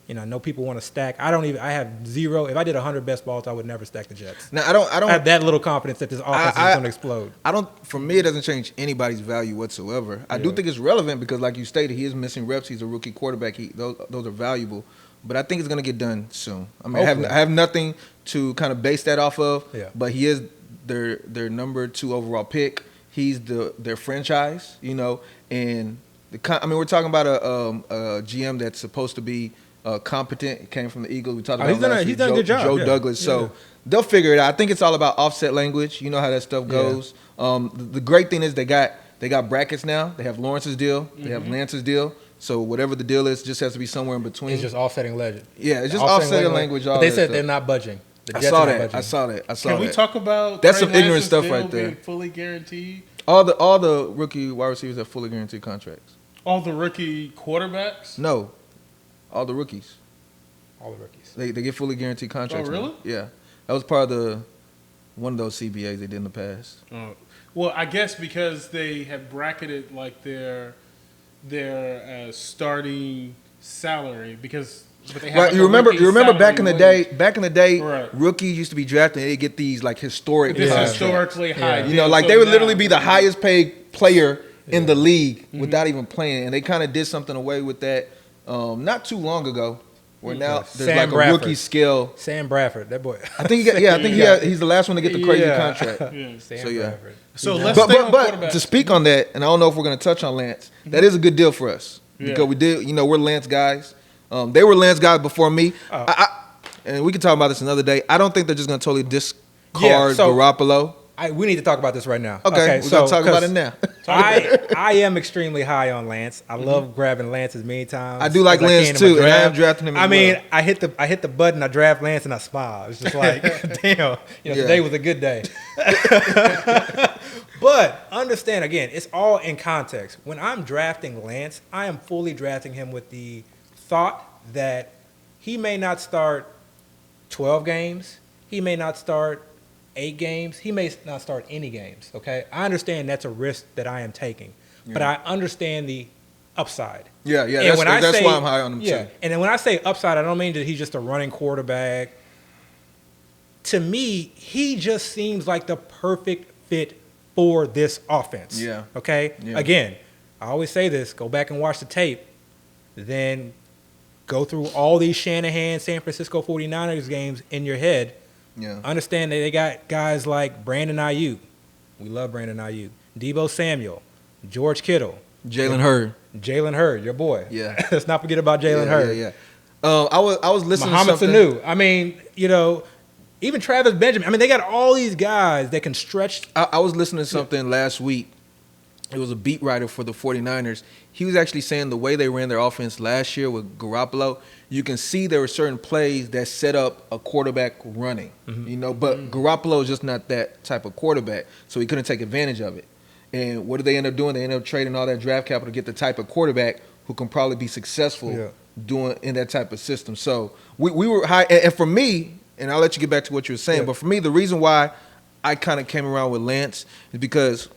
I know people want to stack. I have zero. If I did 100 best balls, I would never stack the Jets. Now, I don't I have that little confidence that this offense is going to explode. I don't. For me, it doesn't change anybody's value whatsoever. I do think it's relevant because, like you stated, he is missing reps. He's a rookie quarterback. Those are valuable, but I think it's going to get done soon. I mean, I have nothing to kind of base that off of. Yeah. But he is their number 2 overall pick. He's their franchise, and we're talking about a GM that's supposed to be competent. It came from the Eagles. We talked about he's done a good job. Joe Yeah. Douglas. So Yeah. they'll figure it out. I think it's all about offset language. You know how that stuff goes. The great thing is they got brackets now. They have Lawrence's deal. They have Lance's deal. So whatever the deal is, just has to be somewhere in between. It's just offsetting legend. Yeah, it's just offsetting language. But All they that said stuff. they're not budging. The I Jets saw are not that. budging. I saw Can that. we talk about That's Trey some ignorant Lance's stuff deal right there. being fully guaranteed? All the rookie wide receivers have fully guaranteed contracts. All the rookie quarterbacks? No, all the rookies. All the rookies. They get fully guaranteed contracts. Oh, really? now. Yeah, that was part of one of those CBAs they did in the past. Well, I guess because they have bracketed like their starting salary because. But they have Right, like you a remember rookie back in the salary day. wage. Back in the day, Right. rookies used to be drafted. and They get these like historic. This contracts. historically high. Yeah. deal. Like So they would now- literally be the highest paid player in the league without even playing, and they kind of did something away with that not too long ago. Where now there's Sam like Bradford. a rookie scale. Sam Bradford, that boy. I think he's the last one to get the crazy contract. Yeah. Sam So, yeah. Bradford. So let's stay on But quarterback. to speak on that, and I don't know if we're going to touch on Lance. That is a good deal for us Yeah. because we did. We're Lance guys. They were Lance guys before me. And we can talk about this another day. I don't think they're just going to totally discard so- Garoppolo. We need to talk about this right now. Okay, we're going to talk about it 'cause now. I am extremely high on Lance. I love grabbing Lance as many times. I do like as Lance can in my too, and I am draft. drafting him as I mean, well. I hit the button, I draft Lance, and I smile. It's just like, damn, Yeah. today was a good day. But understand again, it's all in context. When I'm drafting Lance, I am fully drafting him with the thought that he may not start 12 games, he may not start 8 games, he may not start any games. Okay, I understand that's a risk that I am taking, but I understand the upside. Yeah, And that's, when I that's say- why I'm high on him Yeah, too. and then when I say upside, I don't mean that he's just a running quarterback. To me, he just seems like the perfect fit for this offense. Yeah. Okay? Yeah. Again, I always say this, go back and watch the tape, then go through all these Shanahan, San Francisco 49ers games in your head. Yeah. Understand that they got guys like Brandon Ayuk. We love Brandon Ayuk. Debo Samuel, George Kittle, Jalen Hurd. Jalen Hurd, your boy. Yeah. Let's not forget about Jalen Hurd. Yeah. I was listening Muhammad to something. Sanu. I mean, even Travis Benjamin. I mean, they got all these guys that can stretch. I was listening to something last week. It was a beat writer for the 49ers. He was actually saying the way they ran their offense last year with Garoppolo, you can see there were certain plays that set up a quarterback running, but Garoppolo is just not that type of quarterback, so he couldn't take advantage of it. And what did they end up doing? They ended up trading all that draft capital to get the type of quarterback who can probably be successful doing in that type of system. So we were high. And for me, and I'll let you get back to what you were saying, but for me, the reason why I kind of came around with Lance is because,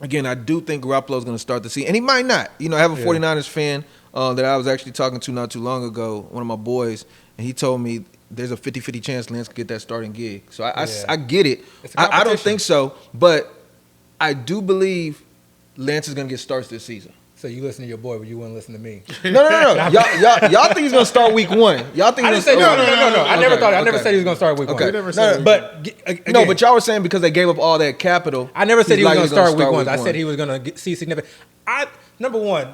again, I do think Garoppolo is going to start the season, and he might not. I have a 49ers fan that I was actually talking to not too long ago, one of my boys, and he told me there's a 50-50 chance Lance could get that starting gig. So I get it. It's a I don't competition. think so, but I do believe Lance is going to get starts this season. So you listen to your boy, but you wouldn't listen to me. No. Y'all think he's gonna start week 1? Y'all think? I didn't say no. I never thought. I never said he was gonna start week 1. We never said But again, No, but y'all were saying because they gave up all that capital. I never said he was likely going to start week 1. I one. said he was going to see significant. Number one,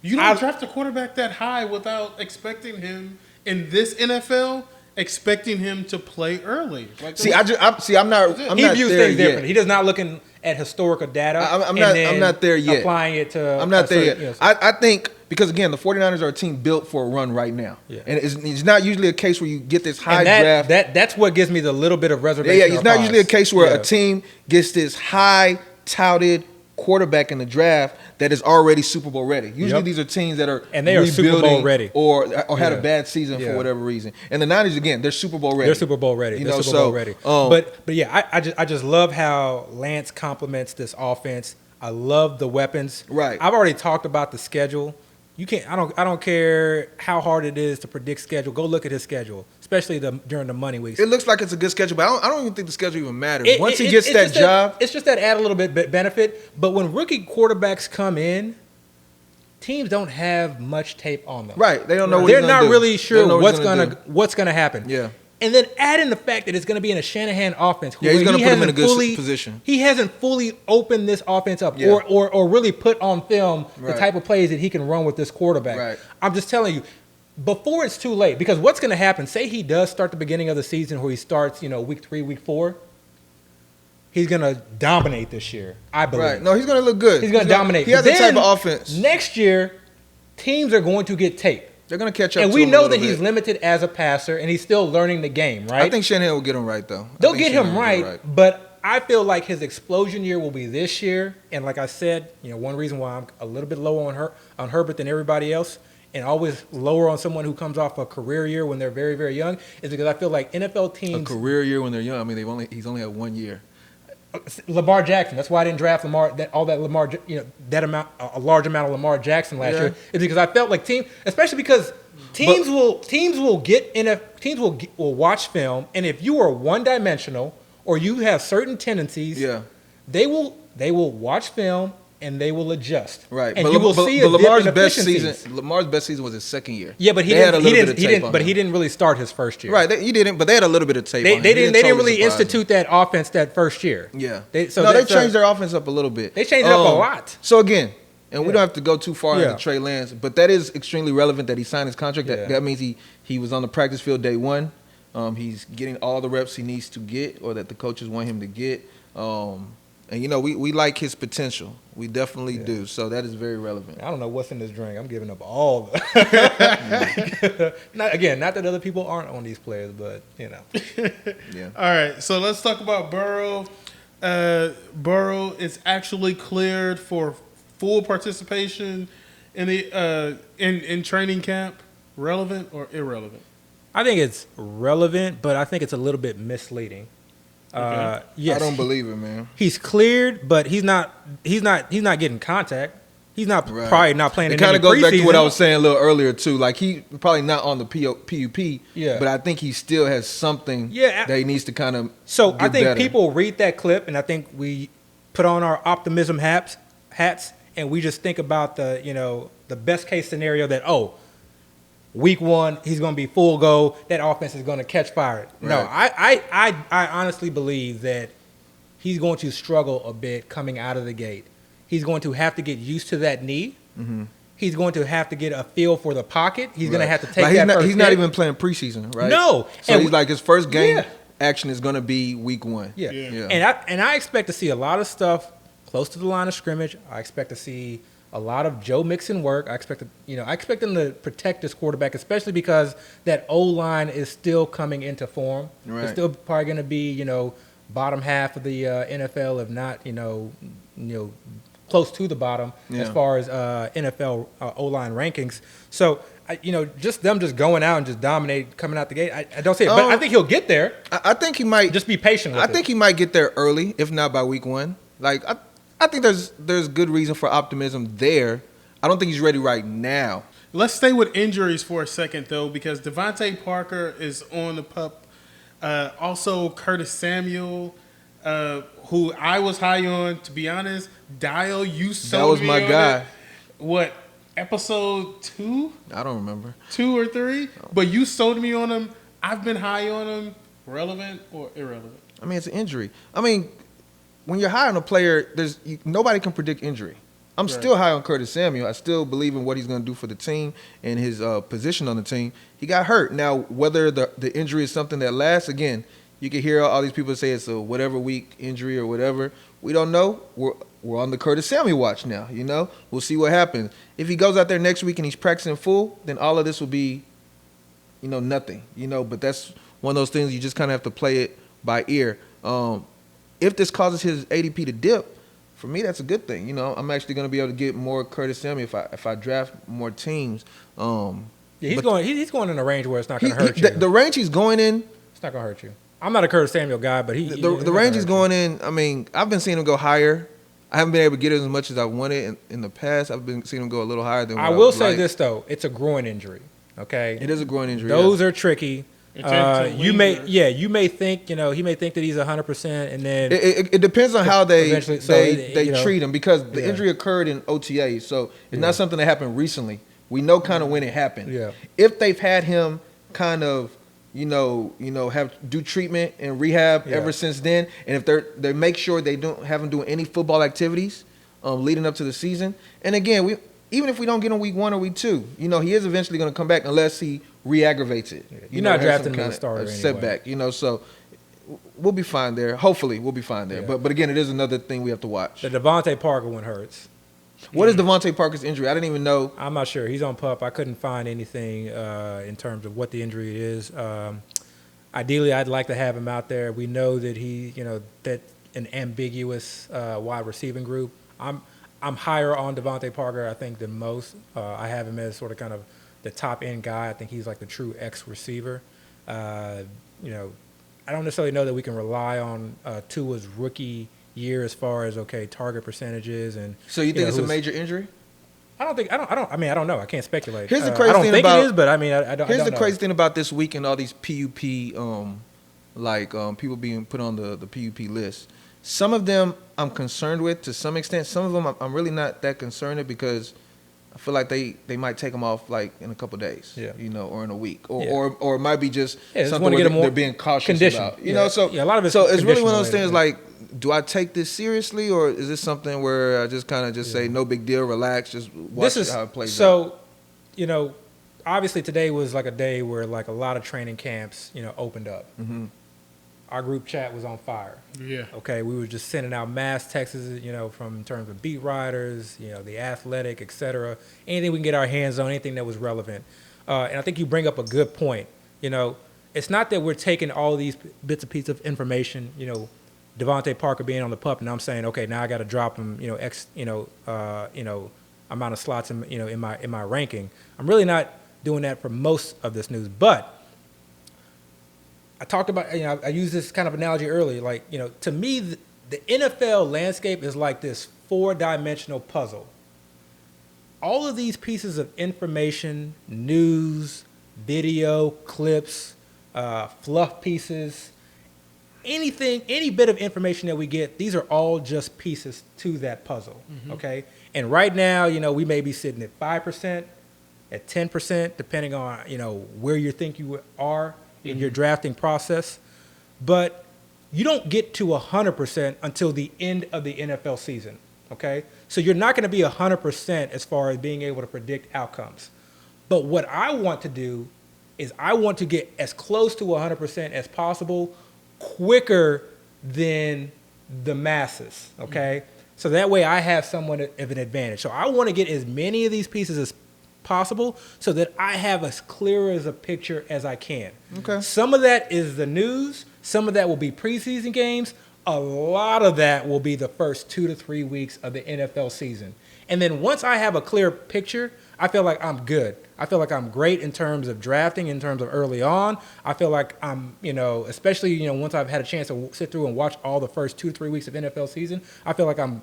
You don't draft a quarterback that high without expecting him in this NFL, expecting him to play early. Like, I'm not. he views things differently. He does not looking at historical data. I'm not there yet. Applying it to. I'm not there yet. You know, I think because again, the 49ers are a team built for a run right now, and it's not usually a case where you get this high draft. That's what gives me the little bit of reservation. Yeah, it's not usually a case where a team gets this high touted quarterback in the draft that is already Super Bowl ready. Usually these are teams that are and they are Super Bowl ready or had a bad season for whatever reason. And the Niners again, they're Super Bowl ready. They're Super Bowl ready. They're Super Bowl ready. But yeah, I just love how Lance complements this offense. I love the weapons. Right. I've already talked about the schedule. You can't. I don't care how hard it is to predict schedule. Go look at his schedule, especially during the money weeks. It looks like it's a good schedule, but I don't even think the schedule even matters. Once he gets that job, it's just that add a little bit benefit. But when rookie quarterbacks come in, teams don't have much tape on them. Right? They don't know. They're not really sure what's gonna happen. Yeah. And then add in the fact that it's going to be in a Shanahan offense. Yeah, he's going to put him in a good position. He hasn't fully opened this offense up or really put on film the type of plays that he can run with this quarterback. Right. I'm just telling you, before it's too late, because what's going to happen, say he does start the beginning of the season where he starts, week 3, week 4, he's going to dominate this year, I believe. Right. No, he's going to look good. He's going to dominate. He has the type of offense. Next year, teams are going to get tape. They're going to catch up and to we him know a that little he's bit. limited as a passer, and he's still learning the game, right? I think Shanahan will get him right, though. They'll get him right, but I feel like his explosion year will be this year. And like I said, one reason why I'm a little bit lower on Herbert than everybody else, and always lower on someone who comes off a career year when they're very, very young, is because I feel like NFL teams. A career year when they're young. I mean, he's only had 1 year. Lamar Jackson. That's why I didn't draft Lamar. A large amount of Lamar Jackson last year is because I felt like especially because teams will watch film, and if you are one-dimensional or you have certain tendencies, they will watch film and they will adjust. Right, and but you will see a Lamar's dip in best efficiencies. season. Lamar's best season was his second year. Yeah, but he didn't really start his first year. Right, he didn't. But they had a little bit of tape. They on him. didn't really institute that offense that first year. Yeah. They changed their offense up a little bit. They changed it up a lot. So again, and we don't have to go too far into Trey Lance, but that is extremely relevant that he signed his contract. That means he was on the practice field day one. He's getting all the reps he needs to get, or that the coaches want him to get. And we like his potential. We definitely do. So that is very relevant. I don't know what's in this drink. I'm giving up all the not that other people aren't on these players, but Yeah. All right. So let's talk about Burrow. Burrow is actually cleared for full participation in the in training camp. Relevant or irrelevant? I think it's relevant, but I think it's a little bit misleading. Yes, I don't believe it, man. He's cleared, but he's not getting contact. He's not probably not playing. It kind of goes back to what I was saying a little earlier too. Like he probably not on the PUP. Yeah. But I think he still has something. that he needs to kind of. So I think better. people read that clip, and I think we put on our optimism hats, and we just think about the best case scenario that week 1, he's going to be full go. That offense is going to catch fire. Right. No, I honestly believe that he's going to struggle a bit coming out of the gate. He's going to have to get used to that knee. Mm-hmm. He's going to have to get a feel for the pocket. He's going to have to take He's not even playing preseason, right? No. So he's like his first game action is going to be week 1. Yeah. And I expect to see a lot of stuff close to the line of scrimmage. I expect to see a lot of Joe Mixon work. I expect them to protect this quarterback, especially because that O-line is still coming into form. Right. It's still probably going to be, bottom half of the NFL, if not, close to the bottom as far as NFL O-line rankings. So, just them just going out and just dominate coming out the gate. I don't see it, but I think he'll get there. I think he might. Just be patient with it. I think he might get there early, if not by week 1. Like, I think there's good reason for optimism there. I don't think he's ready right now. Let's stay with injuries for a second, though, because Devontae Parker is on the pup. Also, Curtis Samuel, who I was high on, to be honest. Dayo, you sold me on That was my guy. what, episode 2? I don't remember. 2 or 3? But you sold me on him. I've been high on him. Relevant or irrelevant? I mean, it's an injury. I mean, when you're high on a player, nobody can predict injury. I'm still high on Curtis Samuel. I still believe in what he's going to do for the team and his position on the team. He got hurt. Now, whether the injury is something that lasts, again, you can hear all these people say it's a whatever week injury or whatever. We don't know. We're on the Curtis Samuel watch now, you know? We'll see what happens. If he goes out there next week and he's practicing full, then all of this will be, nothing, But that's one of those things you just kind of have to play it by ear. If this causes his ADP to dip, for me, that's a good thing. I'm actually going to be able to get more Curtis Samuel if I draft more teams. He's going in a range where it's not going to hurt you. The range he's going in, it's not going to hurt you. I'm not a Curtis Samuel guy, but the range he's going in. I mean, I've been seeing him go higher. I haven't been able to get it as much as I wanted in the past. I've been seeing him go a little higher than what I will say this though: it's a groin injury. Okay, it is a groin injury. Those are tricky. You may think he may think that he's 100%, and then it depends on how they treat him, because the Yeah. injury occurred in OTA, so it's not something that happened recently. We know kind of when it happened. Yeah. If they've had him kind of have do treatment and rehab ever since then, and if they make sure they don't have him doing any football activities leading up to the season, and again even if we don't get him week 1 or week 2, he is eventually going to come back unless he re-aggravates it. You're not drafting him as a starter anyway. Setback, so we'll be fine there. Hopefully, we'll be fine there. Yeah. But again, it is another thing we have to watch. The Devontae Parker one hurts. What is Devontae Parker's injury? I didn't even know. I'm not sure. He's on PUP. I couldn't find anything in terms of what the injury is. Ideally, I'd like to have him out there. We know that that's an ambiguous wide receiving group. I'm higher on Devontae Parker, I think, than most. I have him as sort of kind of the top end guy. I think he's like the true X receiver. I don't necessarily know that we can rely on Tua's rookie year as far as target percentages and. So you think it's a major injury? I don't know. I can't speculate. Here's the crazy thing about it is, but I don't. Here's the crazy thing about this week and all these PUP, people being put on the PUP list. Some of them I'm concerned with to some extent. Some of them I'm really not that concerned with, because I feel like they might take them off like in a couple of days, or in a week, or it might be just something where they're being cautious about, So a lot of so it's really one of those things like, do I take this seriously, or is this something where I just kind of say no big deal, relax, just watch how it plays out? So, obviously today was like a day where like a lot of training camps, opened up. Mm-hmm. Our group chat was on fire. Yeah. Okay, we were just sending out mass texts, from in terms of beat writers, the Athletic, et cetera. Anything we can get our hands on, anything that was relevant. And I think you bring up a good point. It's not that we're taking all these bits and pieces of information, Devontae Parker being on the PUP, and I'm saying, okay, now I got to drop him, X, amount of slots in my ranking. I'm really not doing that for most of this news, but I talked about, I used this kind of analogy earlier. Like, to me, the NFL landscape is like this 4-dimensional puzzle. All of these pieces of information, news, video, clips, fluff pieces, any bit of information that we get, these are all just pieces to that puzzle, okay? And right now, we may be sitting at 5%, at 10%, depending on, where you think you are in your drafting process. But you don't get to 100% until the end of the NFL season, okay? So you're not going to be 100% as far as being able to predict outcomes. But what I want to do is I want to get as close to 100% as possible quicker than the masses, okay? So that way I have somewhat of an advantage. So I want to get as many of these pieces as possible so that I have as clear as a picture as I can. Okay. Some of that is the news. Some of that will be preseason games. A lot of that will be the first 2 to 3 weeks of the NFL season. And then once I have a clear picture, I feel like I'm good. I feel like I'm great in terms of drafting, in terms of early on. I feel like I'm, especially, once I've had a chance to sit through and watch all the first 2 to 3 weeks of NFL season, I feel like I'm,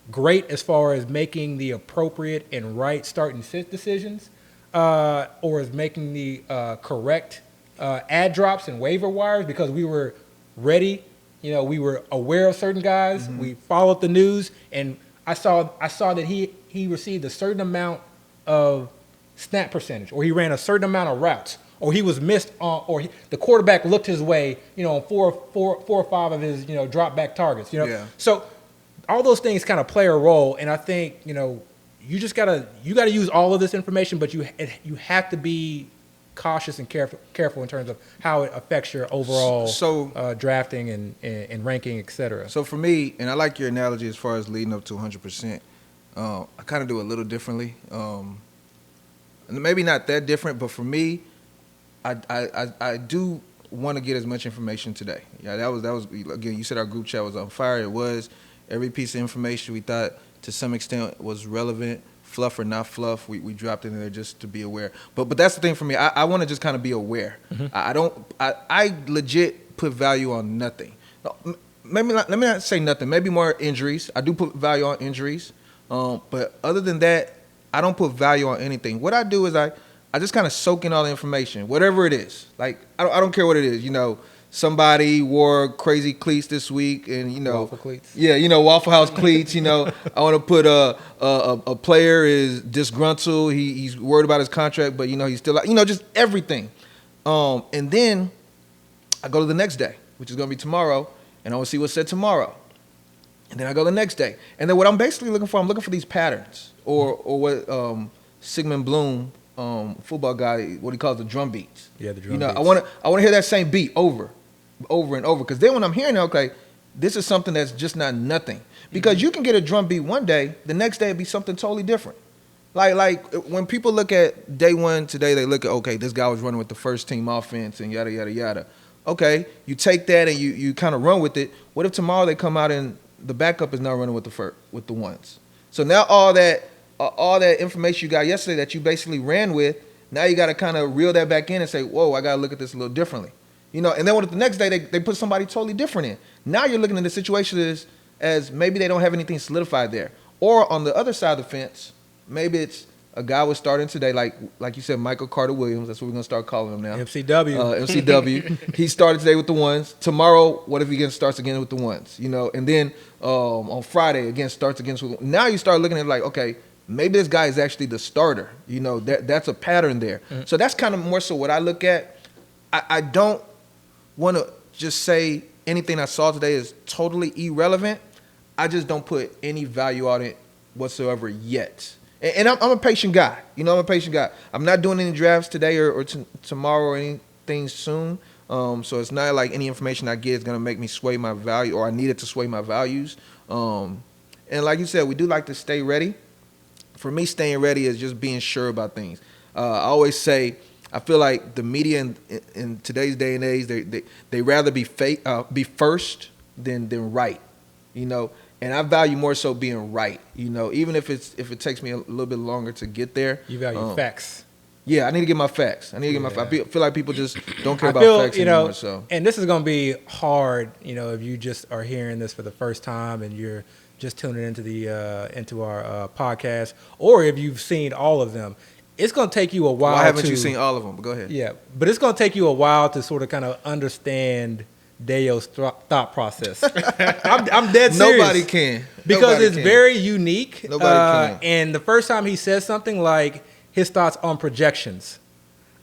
great as far as making the appropriate and right start and sit decisions, or as making the correct ad drops and waiver wires, because we were ready. We were aware of certain guys. We followed the news, and I saw that he received a certain amount of snap percentage, or he ran a certain amount of routes, or he was missed on, or the quarterback looked his way, on four or five of his, drop back targets, Yeah. So all those things kind of play a role, and I think, you just gotta use all of this information, but you have to be cautious and careful in terms of how it affects your overall drafting and ranking, et cetera. So for me, and I like your analogy as far as leading up to 100%. I kind of do it a little differently. Maybe not that different, but for me, I do want to get as much information today. Yeah, that was again. You said our group chat was on fire. It was. Every piece of information we thought to some extent was relevant. Fluff or not fluff, we dropped it in there just to be aware. But that's the thing for me. I want to just kind of be aware. I legit put value on nothing. Maybe not, let me not say nothing. Maybe more injuries. I do put value on injuries. But other than that, I don't put value on anything. What I do is I just kind of soak in all the information, whatever it is. Like I don't care what it is. Somebody wore crazy cleats this week, and Waffle cleats. Yeah, Waffle House cleats. I want to put a player is disgruntled. He's worried about his contract, but he's still just everything. And then I go to the next day, which is going to be tomorrow, and I want to see what's said tomorrow. And then I go the next day, and then what I'm basically looking for, I'm looking for these patterns, or what Sigmund Bloom, football guy, what he calls the drum beats. Yeah, the drum beats. I want to hear that same beat over and over, because then when I'm hearing it, okay, this is something that's just not nothing. Because you can get a drum beat one day, the next day it'd be something totally different. Like when people look at day one today, they look at, okay, this guy was running with the first team offense and yada yada yada. Okay, you take that and you kind of run with it. What if tomorrow they come out and the backup is now running with the ones? So now all that information you got yesterday that you basically ran with, now you got to kind of reel that back in and say, whoa, I got to look at this a little differently. And then what if the next day they put somebody totally different in? Now you're looking at the situation as maybe they don't have anything solidified there. Or on the other side of the fence, maybe it's a guy was starting today, like you said, Michael Carter Williams. That's what we're going to start calling him now. MCW. MCW. He started today with the ones. Tomorrow, what if he starts again with the ones? And then on Friday, again, starts against. Now you start looking at like, okay, maybe this guy is actually the starter. That's a pattern there. Mm-hmm. So that's kind of more so what I look at. I don't want to just say anything I saw today is totally irrelevant. I just don't put any value on it whatsoever yet. And I'm a patient guy. I'm a patient guy. I'm not doing any drafts today or tomorrow or anything soon. So it's not like any information I get is going to make me sway my value, or I need it to sway my values. And like you said, we do like to stay ready. For me, staying ready is just being sure about things. I always say, I feel like the media in today's day and age, they rather be first than right, And I value more so being right, even if it takes me a little bit longer to get there. You value facts. Yeah, I need to get my facts. I feel like people just don't care about facts anymore. So, and this is going to be hard, if you just are hearing this for the first time and you're just tuning into our podcast, or if you've seen all of them. It's going to take you a while. Why haven't you seen all of them? But go ahead. Yeah, but it's going to take you a while to sort of kind of understand Dayo's thought process. I'm dead serious. Nobody can. Because it's very unique. Nobody can. And the first time he says something like his thoughts on projections,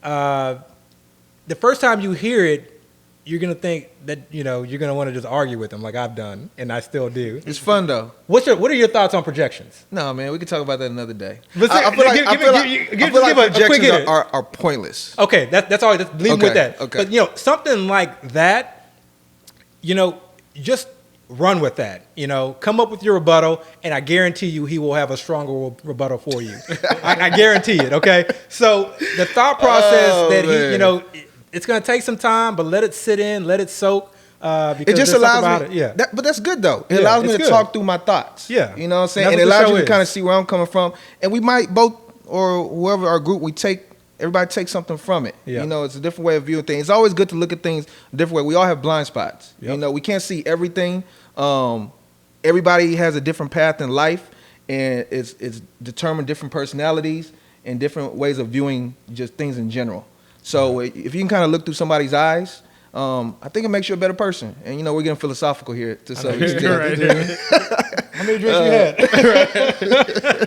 the first time you hear it, you're going to think that, you're going to want to just argue with him like I've done, and I still do. It's fun, though. What are your thoughts on projections? No, man, we can talk about that another day. I feel like projections are pointless. Okay, that's all. Just leave with that. Okay. But, something like that, just run with that. Come up with your rebuttal, and I guarantee you he will have a stronger rebuttal for you. I guarantee it, okay? So the thought process he, it's going to take some time, but let it sit in, let it soak. Because it just allows me. Yeah. But that's good, though. It allows me to talk through my thoughts. Yeah. You know what I'm saying? And it allows you to kind of see where I'm coming from. And we might both, or whoever our group, everybody take something from it. Yeah. It's a different way of viewing things. It's always good to look at things a different way. We all have blind spots. Yep. We can't see everything. Everybody has a different path in life, and it's determined different personalities and different ways of viewing just things in general. So if you can kind of look through somebody's eyes, I think it makes you a better person. And, we're getting philosophical here to some extent. How many drinks you had?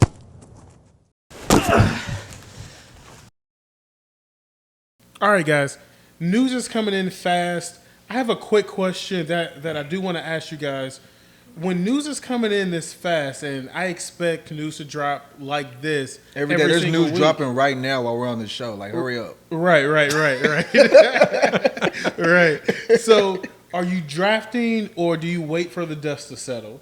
All right, guys. News is coming in fast. I have a quick question that I do want to ask you guys. When news is coming in this fast, and I expect news to drop like this Every day. There's single news week. dropping right now while we're on the show. Like, hurry up. Right. Right. So, are you drafting or do you wait for the dust to settle?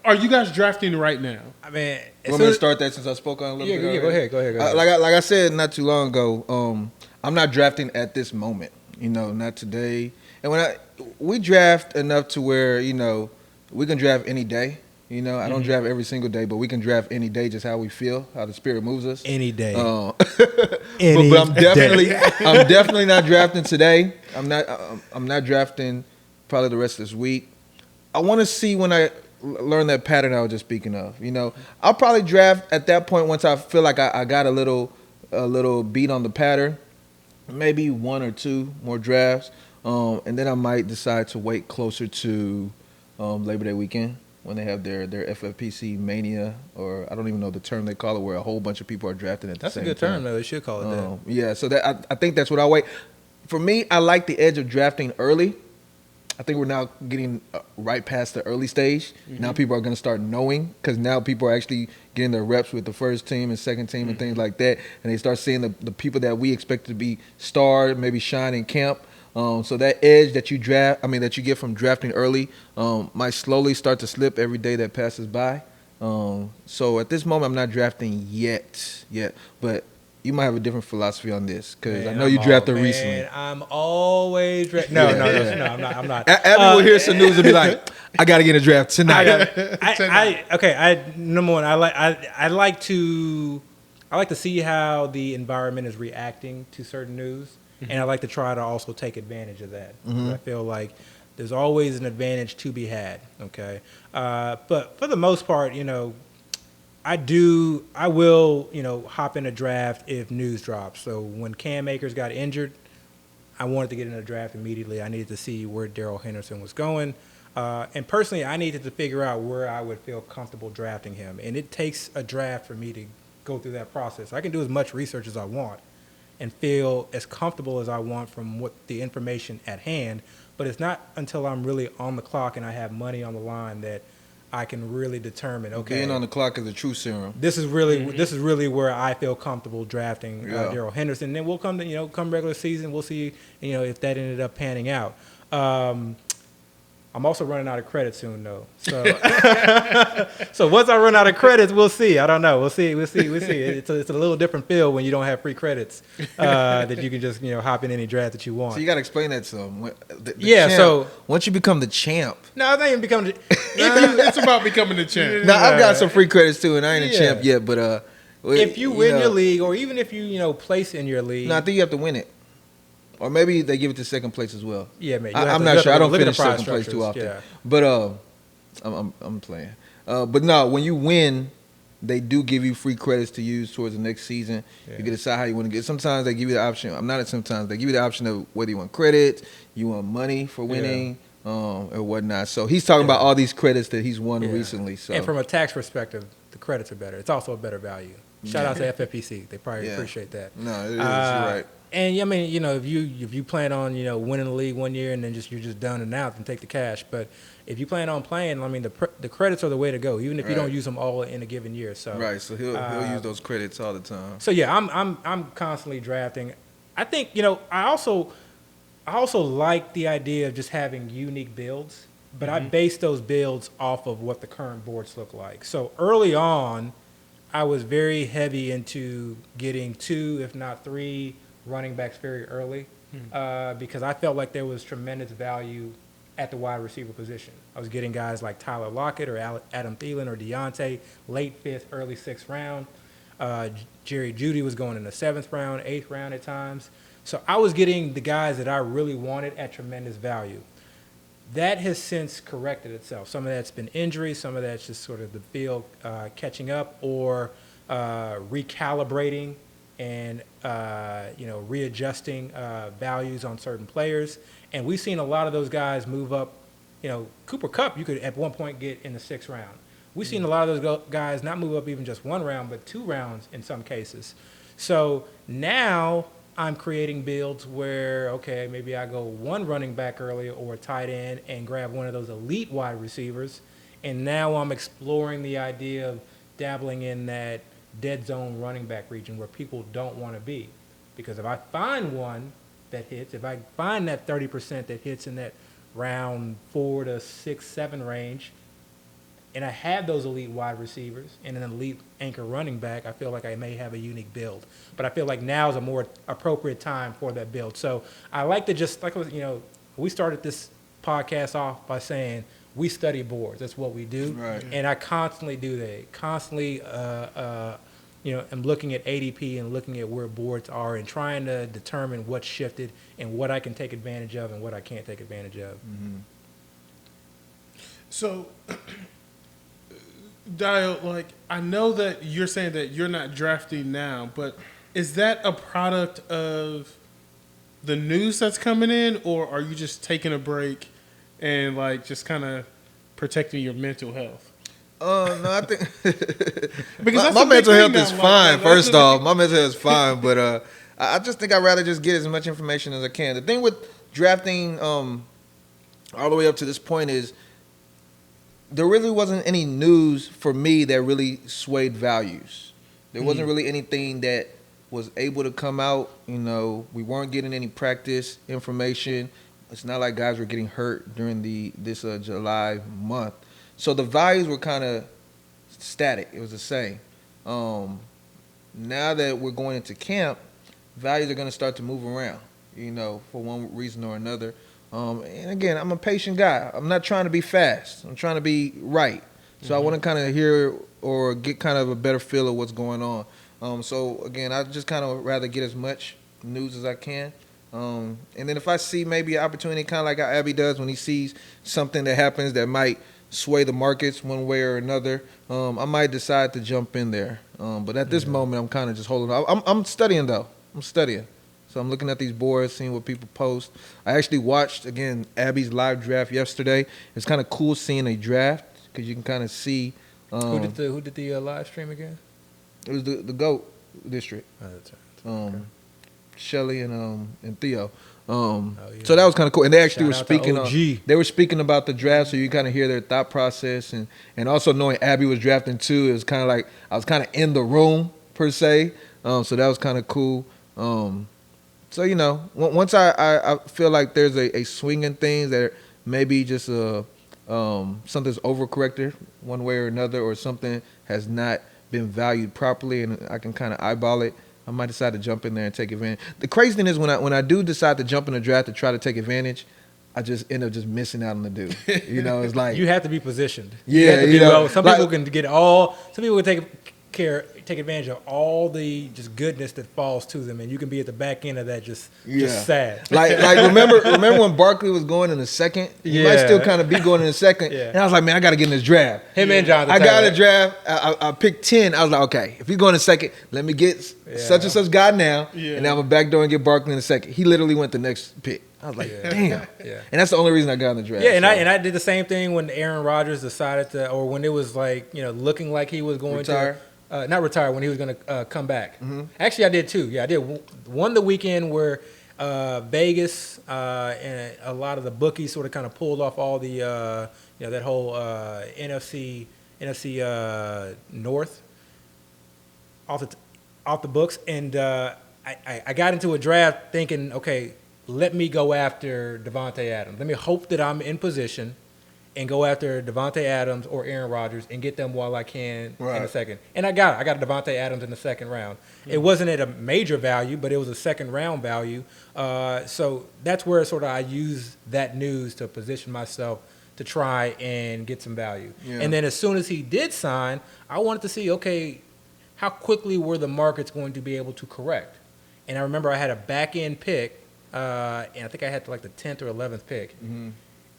Are you guys drafting right now? I mean, You want me to start that since I spoke on it a little bit? Yeah, already? go ahead. Like I said not too long ago, I'm not drafting at this moment. Not today. And we draft enough to where we can draft any day. I don't draft every single day, but we can draft any day, just how we feel, how the spirit moves us. Any day. But I'm definitely not drafting today. I'm not drafting probably the rest of this week. I want to see when I learn that pattern I was just speaking of. I'll probably draft at that point once I feel like I got a little beat on the pattern, maybe one or two more drafts, and then I might decide to wait closer to Labor Day weekend when they have their FFPC mania, or I don't even know the term they call it, where a whole bunch of people are drafting at the That's same a good time. term, though. They should call it that. Yeah, so that I think that's what I'll wait. For me, I like the edge of drafting early. I think we're now getting right past the early stage. Now people are going to start knowing, because now people are actually getting their reps with the first team and second team and things like that. And they start seeing the people that we expect to be stars, maybe shine in camp. So that edge that you get from drafting early might slowly start to slip every day that passes by. So at this moment, I'm not drafting yet. But you might have a different philosophy on this, because I know you drafted recently. I'm always No, I'm not. Abby will hear some news and be like, I got to get a draft tonight. Number one, I like to see how the environment is reacting to certain news, and I like to try to also take advantage of that. I feel like there's always an advantage to be had. Okay, but for the most part, I will, hop in a draft if news drops. So when Cam Akers got injured, I wanted to get in a draft immediately. I needed to see where Darrell Henderson was going. And personally, I needed to figure out where I would feel comfortable drafting him. And it takes a draft for me to go through that process. I can do as much research as I want and feel as comfortable as I want from what the information at hand. But it's not until I'm really on the clock and I have money on the line that I can really determine, okay, being on the clock is a true serum. This is really where I feel comfortable drafting Darrell Henderson. And then we'll come regular season, we'll see if that ended up panning out. I'm also running out of credits soon, though. So, so once I run out of credits, we'll see. I don't know. We'll see. It's a little different feel when you don't have free credits that you can just hop in any draft that you want. So you got to explain that to them. So once you become the champ. No, they ain't become. It's about becoming the champ. Now I've got some free credits too, and I ain't a champ yet. But if you win your league, or even if you place in your league, no, I think you have to win it. Or maybe they give it to second place as well. Yeah, man. I'm not sure. I don't finish second place too often. Yeah. But I'm playing. But no, when you win, they do give you free credits to use towards the next season. Yeah. You can decide how you want to get. Sometimes they give you the option. Sometimes they give you the option of whether you want credits, you want money for winning, or whatnot. So he's talking about all these credits that he's won recently. So, and from a tax perspective, the credits are better. It's also a better value. Shout out to FFPC. They probably appreciate that. No, it is. You're right. And I mean, if you plan on winning the league one year and then you're just done and out, then take the cash. But if you plan on playing, I mean, the credits are the way to go, even if you don't use them all in a given year. So so he'll use those credits all the time. So yeah, I'm constantly drafting. I think I also like the idea of just having unique builds, but I base those builds off of what the current boards look like. So early on, I was very heavy into getting 2, if not 3. Running backs very early because I felt like there was tremendous value at the wide receiver position. I was getting guys like Tyler Lockett or Adam Thielen or Deontay, late 5th, early 6th round. Jerry Jeudy was going in the 7th round, 8th round at times. So I was getting the guys that I really wanted at tremendous value. That has since corrected itself. Some of that's been injury, some of that's just sort of the field catching up or recalibrating and readjusting values on certain players. And we've seen a lot of those guys move up Cooper Kupp, you could at one point get in the 6th round. We've seen a lot of those guys not move up even just 1 round, but 2 rounds in some cases. So now I'm creating builds where, okay, maybe I go 1 running back earlier or a tight end and grab one of those elite wide receivers. And now I'm exploring the idea of dabbling in that dead zone running back region where people don't want to be. Because if I find one that hits, if I find that 30% that hits in that round 4 to 6, 7 range, and I have those elite wide receivers and an elite anchor running back, I feel like I may have a unique build. But I feel like now is a more appropriate time for that build. So I like to just, we started this podcast off by saying we study boards. That's what we do. Right. And I constantly do that. Constantly, I'm looking at ADP and looking at where boards are and trying to determine what's shifted and what I can take advantage of and what I can't take advantage of. Mm-hmm. So, Dayo, I know that you're saying that you're not drafting now, but is that a product of the news that's coming in, or are you just taking a break and just kind of protecting your mental health? No, I think because my mental health is fine. First off, my mental health is fine, but I just think I'd rather just get as much information as I can. The thing with drafting all the way up to this point is there really wasn't any news for me that really swayed values. There wasn't really anything that was able to come out. We weren't getting any practice information. It's not like guys were getting hurt during this July month. So the values were kind of static. It was the same. Now that we're going into camp, values are going to start to move around, for one reason or another. And again, I'm a patient guy. I'm not trying to be fast. I'm trying to be right. So I want to kind of hear or get kind of a better feel of what's going on. So again, I just kind of rather get as much news as I can. And then if I see maybe an opportunity, kind of like how Abby does when he sees something that happens that might sway the markets one way or another, I might decide to jump in there. But at this moment, I'm kind of just holding on. I'm studying, though. I'm studying. So I'm looking at these boards, seeing what people post. I actually watched, again, Abby's live draft yesterday. It's kind of cool seeing a draft because you can kind of see. Who did the live stream again? It was the GOAT district. Oh, that's right. Okay. Shelly and Theo. Yeah. So that was kind of cool. And they actually Shout were out to speaking OG. they were speaking about the draft, so you kind of hear their thought process. And also knowing Abby was drafting too, it was kind of like I was kind of in the room, per se. So that was kind of cool. So, once I feel like there's a swing in things that maybe just something's overcorrected one way or another, or something has not been valued properly and I can kind of eyeball it, I might decide to jump in there and take advantage. The crazy thing is when I do decide to jump in the draft to try to take advantage, I just end up just missing out on the dude. It's like You have to be positioned. Yeah, some people can take advantage of all the just goodness that falls to them, and you can be at the back end of that just sad. Like remember when Barkley was going in the second? He might still kind of be going in the second. Yeah. And I was like, man, I got to get in this draft. Him and Jonathan I got Taylor. a draft. I picked 10. I was like, okay, if he's going in second, let me get such and such guy now, and then I'm going to back door and get Barkley in the second. He literally went the next pick. I was like, damn. Yeah. And that's the only reason I got in the draft. Yeah, and I did the same thing when Aaron Rodgers decided to, or when it was looking like he was going Retire? to not retire, when he was going to come back. Mm-hmm. Actually, I did too. Yeah, I did one the weekend where Vegas and a lot of the bookies sort of kind of pulled off all the that whole NFC North off the books, and I got into a draft thinking, okay, let me go after Devontae Adams. Let me hope that I'm in position and go after Devontae Adams or Aaron Rodgers and get them while I can in the second. And I got Devontae Adams in the second round. Mm-hmm. It wasn't at a major value, but it was a second round value. So that's where sort of I use that news to position myself to try and get some value. Yeah. And then as soon as he did sign, I wanted to see, okay, how quickly were the markets going to be able to correct? And I remember I had a back end pick, and I think I had the 10th or 11th pick. Mm-hmm.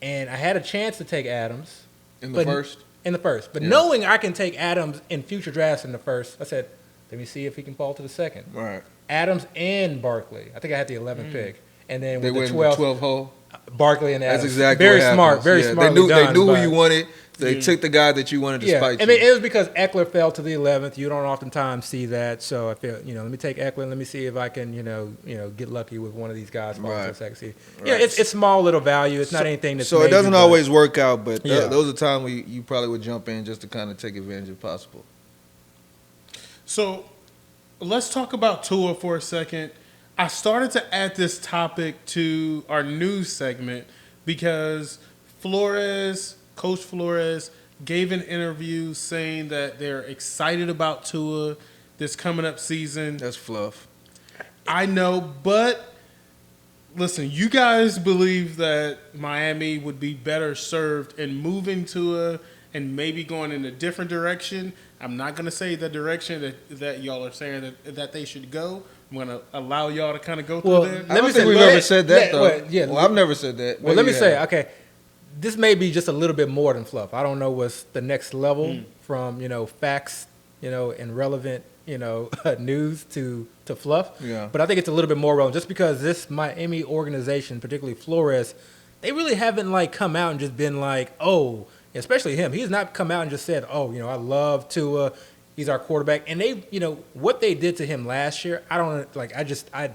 And I had a chance to take Adams. In the first? In the first. But knowing I can take Adams in future drafts in the first, I said, let me see if he can fall to the second. Right. Adams and Barkley. I think I had the 11th pick. and then They with went the in the 12th, 12 hole. Barkley and Adams. That's exactly very what smart, happens. very Yeah, smartly They done. knew who but- you wanted. They took the guy that you wanted to Yeah, spite I mean, you. it was because Eckler fell to the 11th. You don't oftentimes see that, so I feel let me take Eckler. Let me see if I can get lucky with one of these guys falling to the second seed. Yeah, Right. it's small little value. It's not anything that's So it major, doesn't but- always work out, but Yeah. those are times where you probably would jump in just to kind of take advantage if possible. So let's talk about Tua for a second. I started to add this topic to our news segment because Coach Flores, gave an interview saying that they're excited about Tua this coming up season. That's fluff. I know, but listen, you guys believe that Miami would be better served in moving Tua and maybe going in a different direction. I'm not going to say the direction that y'all are saying that they should go. I'm going to allow y'all to kind of go through Well, there. I don't me think say- we've let- ever said that, let- though. well, yeah, Well, I've never said that. Well, Maybe let me you say, have. okay, this may be just a little bit more than fluff. I don't know what's the next level from facts, and relevant, news to fluff. Yeah. But I think it's a little bit more relevant just because this Miami organization, particularly Flores, they really haven't come out and just been like, oh, especially him. He's not come out and just said, oh, I love Tua. He's our quarterback. And they, what they did to him last year, I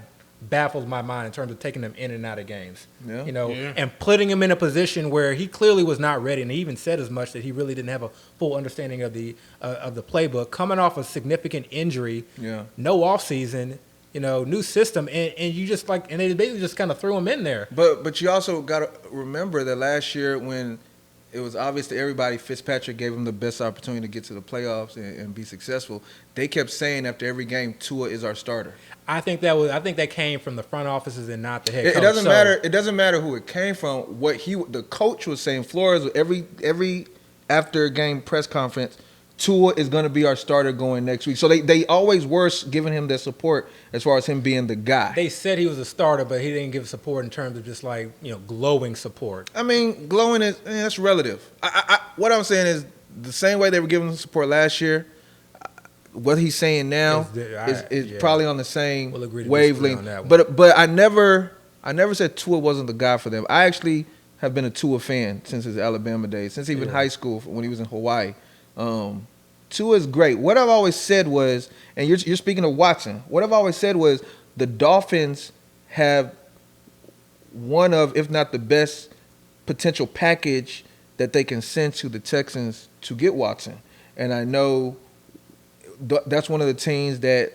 baffles my mind in terms of taking him in and out of games. Yeah. Yeah. And putting him in a position where he clearly was not ready, and he even said as much that he really didn't have a full understanding of the playbook. Coming off a significant injury, Yeah. no offseason, new system, and you just and they basically just kind of threw him in there. But you also got to remember that last year when it was obvious to everybody Fitzpatrick gave him the best opportunity to get to the playoffs and be successful, they kept saying after every game, Tua is our starter. I think that came from the front offices and not the head coach. It doesn't So- matter. It doesn't matter who it came from. What the coach was saying, Flores, every after game press conference, Tua is going to be our starter going next week. So they always were giving him their support as far as him being the guy. They said he was a starter, but he didn't give support in terms of just glowing support. I mean, glowing is that's relative. What I'm saying is the same way they were giving him support last year. What he's saying now is yeah. probably on the same We'll agree to disagree on wavelength. that one. But I never said Tua wasn't the guy for them. I actually have been a Tua fan since his Alabama days, since even Yeah. high school when he was in Hawaii. Tua is great. What I've always said was, and you're speaking of Watson. What I've always said was the Dolphins have one of, if not the best, potential package that they can send to the Texans to get Watson. And I know that's one of the teams that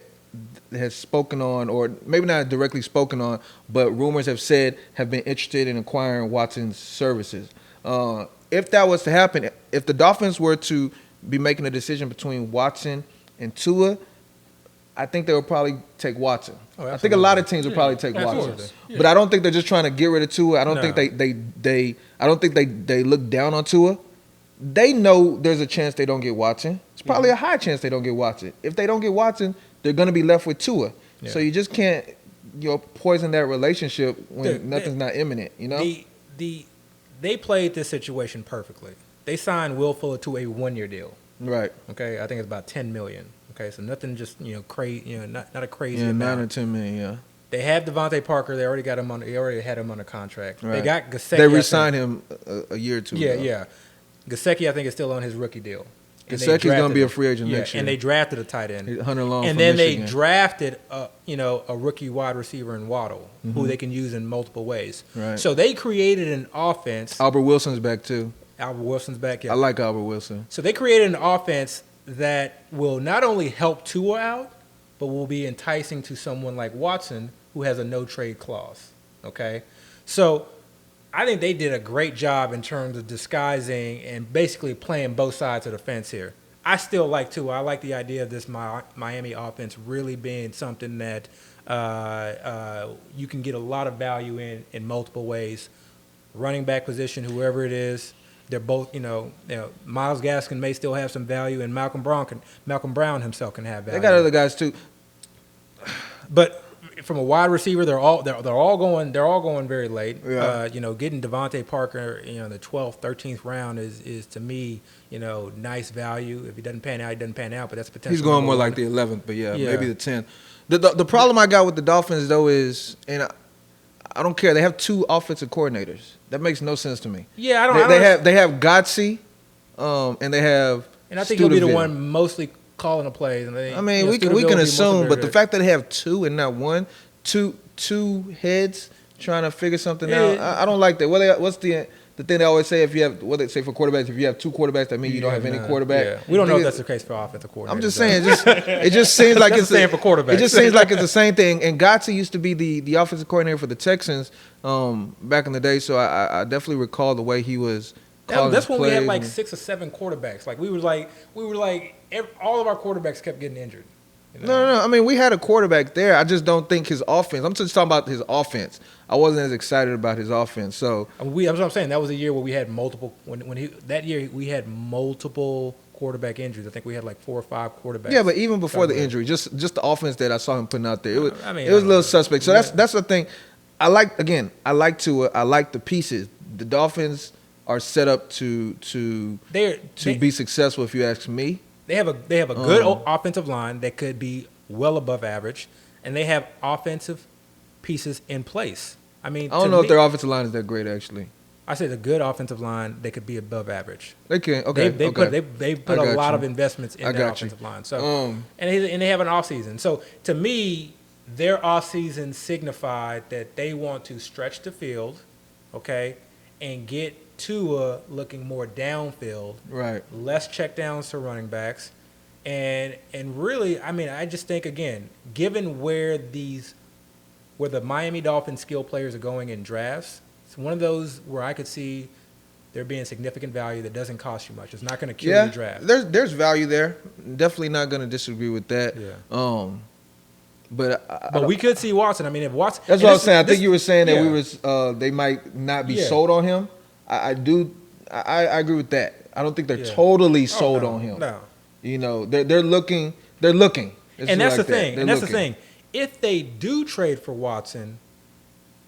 has spoken on, or maybe not directly spoken on, but rumors have said have been interested in acquiring Watson's services. If that was to happen, if the Dolphins were to be making a decision between Watson and Tua, I think they would probably take Watson. Oh, I think a lot of teams would probably take Watson, absolutely. but I don't think they're just trying to get rid of Tua. I don't No. think I don't think they look down on Tua. They know there's a chance they don't get Watson. It's probably a high chance they don't get Watson. If they don't get Watson, they're going to be left with Tua. Yeah. So you just can't poison that relationship when Dude, nothing's not imminent. They played this situation perfectly. They signed Will Fuller to a 1-year deal. Right. Okay, I think it's about $10 million. Okay, so nothing just crazy. Not a crazy Yeah, amount. 9 or 10 million. Yeah. They have Devontae Parker. They already got him on. They already had him under contract. Right. They got Gesicki. They re-signed him a year or two Yeah, ago. yeah. Gesicki, I think, is still on his rookie deal. And they Gesicki's gonna drafted be a him. free agent next year. And they drafted a tight end. Hunter Long And from then Michigan. they drafted a rookie wide receiver in Waddle, who they can use in multiple ways. Right. So they created an offense. Albert Wilson's back too. Albert Wilson's back. Yeah. I like Albert Wilson. So they created an offense that will not only help Tua out, but will be enticing to someone like Watson, who has a no-trade clause. Okay? So I think they did a great job in terms of disguising and basically playing both sides of the fence here. I still like Tua. I like the idea of this Miami offense really being something that you can get a lot of value in multiple ways. Running back position, whoever it is, they're both, Myles Gaskin may still have some value, and Malcolm Brown himself can have value. They got other guys too. But from a wide receiver, they're all going very late. Yeah. Getting Devontae Parker, in the 12th, 13th round is to me, nice value. If he doesn't pan out, he doesn't pan out. But that's potential. He's going more number like one. the 11th, but yeah, Yeah. maybe the 10th. The problem I got with the Dolphins though is, and I don't care. They have 2 offensive coordinators. That makes no sense to me. Yeah, I don't. They have Gotze, and they have. And I think he'll be the Studeville. one mostly calling the plays. And I mean, we can assume, but the fact that they have 2 and not 1, two heads trying to figure something out, I don't like that. What's the thing they always say? If you have what they say for quarterbacks, if you have 2 quarterbacks, that means you don't have any quarterback. Yeah. We don't know if that's the case for offensive coordinators. I'm just saying, it just seems like it's the same for quarterbacks. It just seems like it's the same thing. And Gotze used to be the offensive coordinator for the Texans back in the day, so I definitely recall the way he was. That's when we had like 6 or 7 quarterbacks. Like we were like all of our quarterbacks kept getting injured. You know? No. I mean, we had a quarterback there. I just don't think his offense. I'm just talking about his offense. I wasn't as excited about his offense. So that's what I'm saying. That was a year where we had multiple. That year we had multiple quarterback injuries. I think we had like 4 or 5 quarterbacks. yeah, but even before the injury, just the offense that I saw him putting out there, it was a little suspect. So that's the thing. I like Tua. I like the pieces. The Dolphins are set up to be successful, if you ask me. They have a good offensive line that could be well above average, and they have offensive pieces in place. I mean, I don't know if their offensive line is that great, actually. I said a good offensive line that could be above average. They can. Okay. They put a lot of investments in their offensive line. So and they have an offseason. So to me, their offseason signified that they want to stretch the field, okay, and get Tua looking more downfield, right? Less checkdowns to running backs, and really, I mean, I just think again, given where the Miami Dolphins skill players are going in drafts, it's one of those where I could see there being significant value that doesn't cost you much. It's not going to kill your draft. There's value there. Definitely not going to disagree with that. Yeah. But we could see Watson. I mean, if Watson. That's what I was saying. I think you were saying that they might not be sold on him. I agree with that. I don't think they're totally sold on him. No. You know, they're looking. And that's the thing. If they do trade for Watson,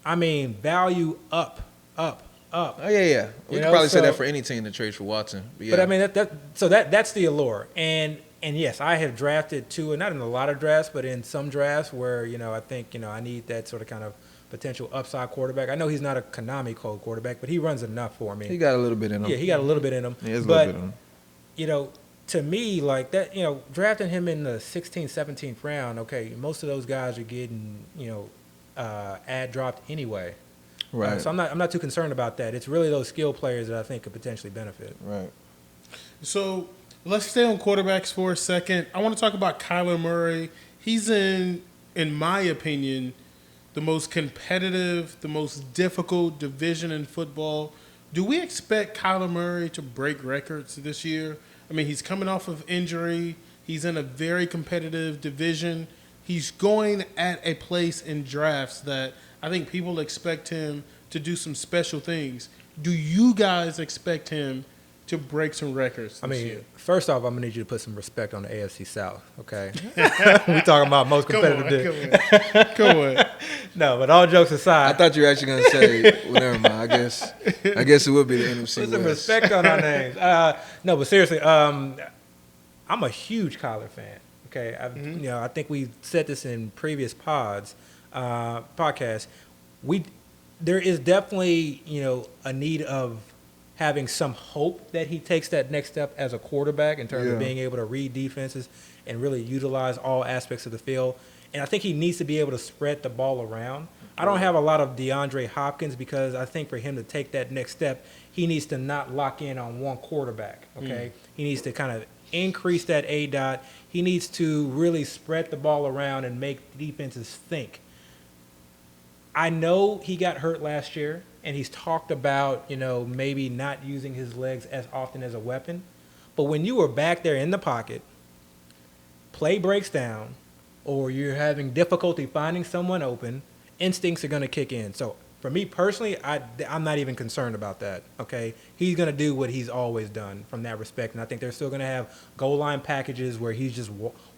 I mean, value up. Oh yeah. We could probably say that for any team that trades for Watson. But I mean, that's the allure. And yes, I have drafted Tua, not in a lot of drafts, but in some drafts where, I think, I need that sort of kind of potential upside quarterback. I know he's not a Konami code quarterback, but he runs enough for me. He got a little bit in him. Yeah, he got a little bit in him. He has a little bit in him. To me, like that, drafting him in the 16th, 17th round, okay, most of those guys are getting, ad dropped anyway. Right. So I'm not too concerned about that. It's really those skill players that I think could potentially benefit. Right. So let's stay on quarterbacks for a second. I want to talk about Kyler Murray. He's in my opinion, the most competitive, the most difficult division in football. Do we expect Kyler Murray to break records this year? I mean, he's coming off of injury. He's in a very competitive division. He's going at a place in drafts that I think people expect him to do some special things. Do you guys expect him to break some records this year? First off, I'm going to need you to put some respect on the AFC South, okay? We talking about most competitive. Come on. No, but all jokes aside. I thought you were actually going to say, well, never mind. I guess it would be the NFC Put some West. respect on our names. No, but seriously, I'm a huge Kyler fan, okay? I think we said this in previous podcasts. There is definitely, a need of having some hope that he takes that next step as a quarterback in terms of being able to read defenses and really utilize all aspects of the field. And I think he needs to be able to spread the ball around. I don't have a lot of DeAndre Hopkins because I think for him to take that next step, he needs to not lock in on one quarterback, okay? He needs to kind of increase that A-dot. He needs to really spread the ball around and make defenses think. I know he got hurt last year, and he's talked about, maybe not using his legs as often as a weapon. But when you are back there in the pocket, play breaks down, or you're having difficulty finding someone open, instincts are going to kick in. So for me personally, I'm not even concerned about that, okay? He's going to do what he's always done from that respect, and I think they're still going to have goal line packages where he's just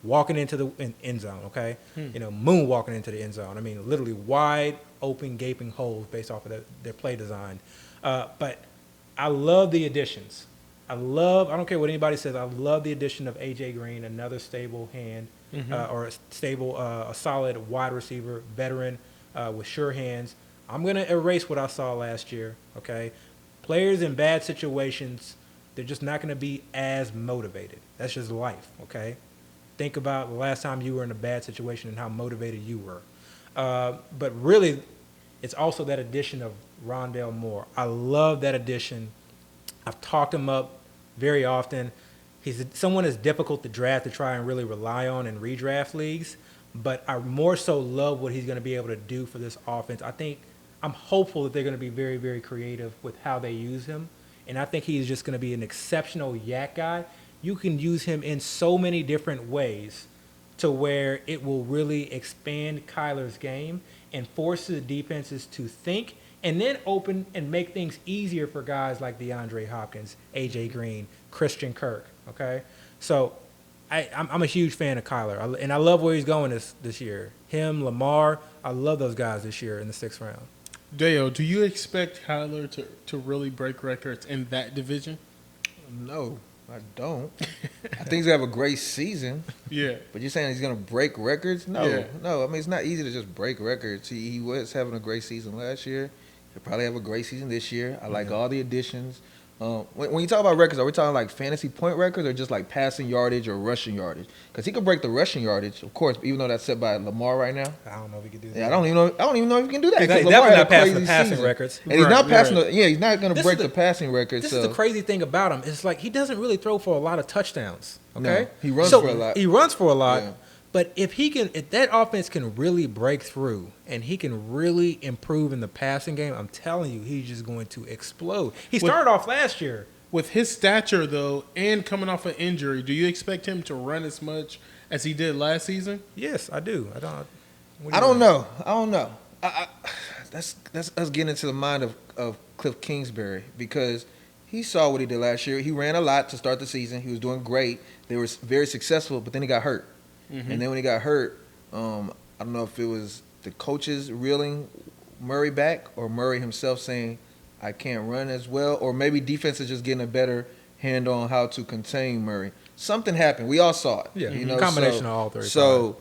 walking into the end zone, okay? Moonwalking into the end zone. I mean, literally wide open, gaping holes based off of their play design. But I love the additions. I don't care what anybody says, I love the addition of A.J. Green, another stable hand, or a solid wide receiver, veteran with sure hands. I'm going to erase what I saw last year, okay? Players in bad situations, they're just not going to be as motivated. That's just life, okay? Think about the last time you were in a bad situation and how motivated you were. But really, it's also that addition of Rondale Moore. I love that addition. I've talked him up very often. He's someone that's difficult to draft to try and really rely on in redraft leagues, but I more so love what he's going to be able to do for this offense. I'm hopeful that they're going to be very, very creative with how they use him, and I think he's just going to be an exceptional yak guy. You can use him in so many different ways to where it will really expand Kyler's game and force the defenses to think and then open and make things easier for guys like DeAndre Hopkins, A.J. Green, Christian Kirk, okay? So I'm a huge fan of Kyler, and I love where he's going this year. Him, Lamar, I love those guys this year in the 6th round. Dayo, do you expect Kyler to really break records in that division? No, I don't. I think he's going to have a great season. Yeah. But you're saying he's going to break records? No. Yeah. No, I mean, it's not easy to just break records. He was having a great season last year. He'll probably have a great season this year. I like all the additions. When you talk about records, are we talking like fantasy point records or just like passing yardage or rushing yardage? Because he could break the rushing yardage, of course, even though that's set by Lamar right now. I don't know if he could do that. Yeah, I don't even know if he can do that. He's because definitely Lamar had not a passing crazy the passing season. records. And he's not passing right. he's not going to This break is the passing record. This so. is the crazy thing about him. It's like he doesn't really throw for a lot of touchdowns. Okay, No, he runs for a lot. He runs for a lot. Yeah. But if that offense can really break through and he can really improve in the passing game, I'm telling you, he's just going to explode. He started off last year. With his stature, though, and coming off an injury, do you expect him to run as much as he did last season? Yes, I do. I don't know. That's us getting into the mind of Cliff Kingsbury because he saw what he did last year. He ran a lot to start the season. He was doing great. They were very successful, but then he got hurt. Mm-hmm. And then when he got hurt, I don't know if it was the coaches reeling Murray back or Murray himself saying, I can't run as well, or maybe defense is just getting a better hand on how to contain Murray. Something happened. We all saw it. Yeah, combination of all three. So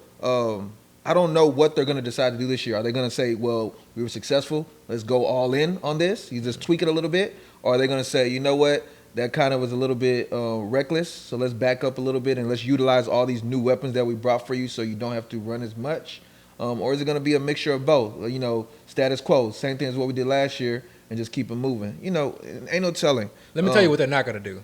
I don't know what they're going to decide to do this year. Are they going to say, well, we were successful, let's go all in on this, you just tweak it a little bit? Or are they going to say, you know what, that kind of was a little bit reckless, so let's back up a little bit and let's utilize all these new weapons that we brought for you so you don't have to run as much? Or is it going to be a mixture of both? Status quo, same thing as what we did last year, and just keep it moving. Ain't no telling. Let me tell you what they're not going to do.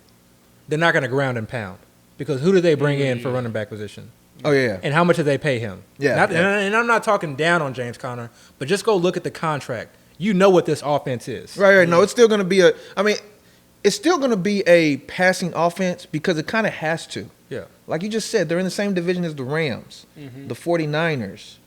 They're not going to ground and pound because who do they bring in for running back position? Oh, yeah. And how much do they pay him? Yeah. And I'm not talking down on James Conner, but just go look at the contract. You know what this offense is. Right. No, it's still going to be it's still going to be a passing offense because it kind of has to. Yeah. Like you just said, they're in the same division as the Rams, the 49ers.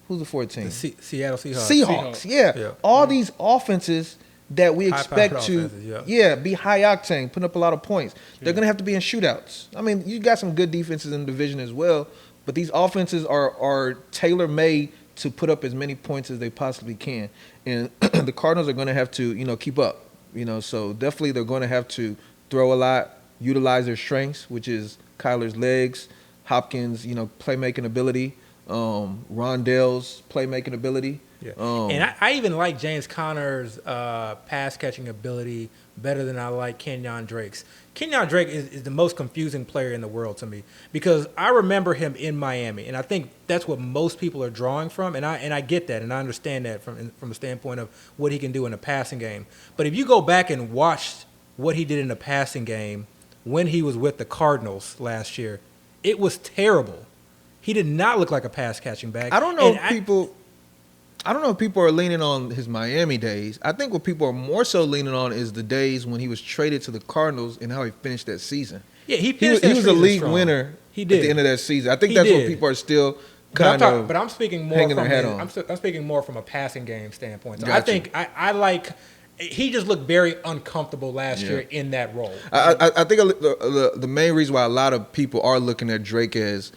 Who's the 14? The Seattle Seahawks. Seahawks, yeah. All these offenses that we expect to be high octane, putting up a lot of points. They're going to have to be in shootouts. I mean, you got some good defenses in the division as well, but these offenses are tailor-made to put up as many points as they possibly can. And the Cardinals are going to have to, keep up. So definitely they're going to have to throw a lot, utilize their strengths, which is Kyler's legs, Hopkins, playmaking ability, Rondale's playmaking ability. Yeah. And I even like James Conner's pass catching ability better than I like Kenyon Drake's. Kenyon Drake is the most confusing player in the world to me because I remember him in Miami, and I think that's what most people are drawing from, and I get that, and I understand that from the standpoint of what he can do in the passing game. But if you go back and watch what he did in the passing game when he was with the Cardinals last year, it was terrible. He did not look like a pass catching back. I don't know if people are leaning on his Miami days. I think what people are more so leaning on is the days when he was traded to the Cardinals and how he finished that season. Yeah, he was a league winner. He did at the end of that season. I think that's what people are still but I'm speaking more hanging from their head on. I'm speaking more from a passing game standpoint. So Gotcha. I think I like. He just looked very uncomfortable last year in that role. I think the main reason why a lot of people are looking at Drake as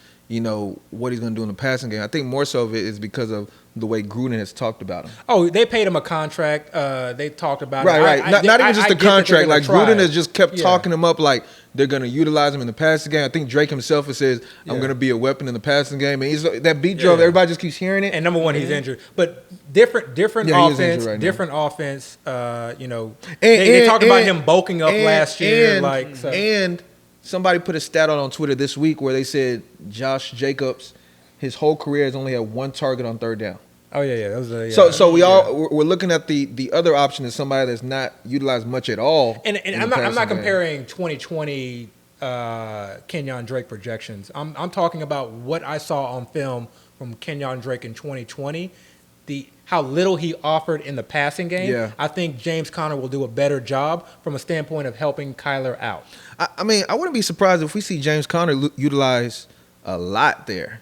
what he's going to do in the passing game, I think more so of it is because of the way Gruden has talked about him. Oh, they paid him a contract. They talked about right, it. right. Not even just the contract. Like Gruden has just kept talking him up. Like They're going to utilize him in the passing game. I think Drake himself says, I'm Yeah. going to be a weapon in the passing game. And he's, that beat drum, everybody just keeps hearing it. And number one, he's injured. But different Yeah, he is offense, injured right now. different offense. They talked about him bulking up last year. And somebody put a stat on Twitter this week where they said Josh Jacobs, his whole career has only had one target on third down. Oh yeah. That was So we're looking at the other option as somebody that's not utilized much at all. And in I'm the not passing game. comparing 2020 Kenyon Drake projections. I'm talking about what I saw on film from Kenyon Drake in 2020. How little he offered in the passing game. Yeah. I think James Conner will do a better job from a standpoint of helping Kyler out. I mean, I wouldn't be surprised if we see James Conner utilize a lot there.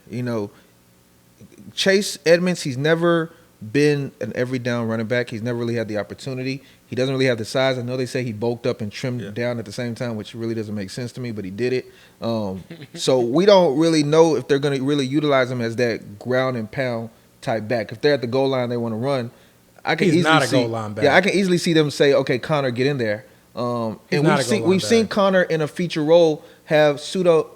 Chase Edmonds, he's never been an every down running back. He's never really had the opportunity. He doesn't really have the size. I know they say he bulked up and trimmed down at the same time, which really doesn't make sense to me, but he did it. So we don't really know if they're going to really utilize him as that ground and pound type back. If they're at the goal line, they want to run. He's not a goal line back. Yeah, I can easily see them say, "Okay, Connor, get in there." And we've seen Connor in a feature role have pseudo.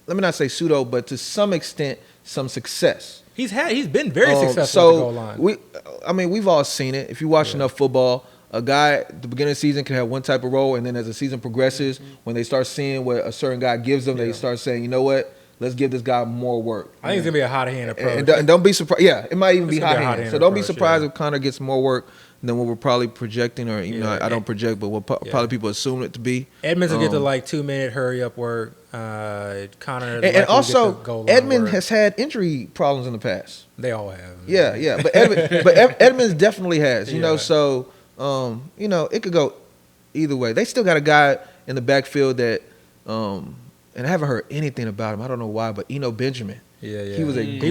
Let me not say pseudo, but to some extent, some success. He's been very successful at the goal line. We've all seen it. If you watch enough football, a guy at the beginning of the season can have one type of role, and then as the season progresses, when they start seeing what a certain guy gives them, they start saying, "You know what? Let's give this guy more work." I think it's gonna be a hot hand approach. And don't be surprised. Yeah, it might even be hot hand. So don't be approach, surprised if Connor gets more work than what we're probably projecting, or I don't project, but what probably people assume it to be. Edmonds will get the 2-minute hurry up work. Connor and also get the goal line Edmonds work. has had injury problems in the past. They all have. Yeah, but Edmonds definitely has. So it could go either way. They still got a guy in the backfield that, and I haven't heard anything about him. I don't know why, but Eno Benjamin. Yeah. He was He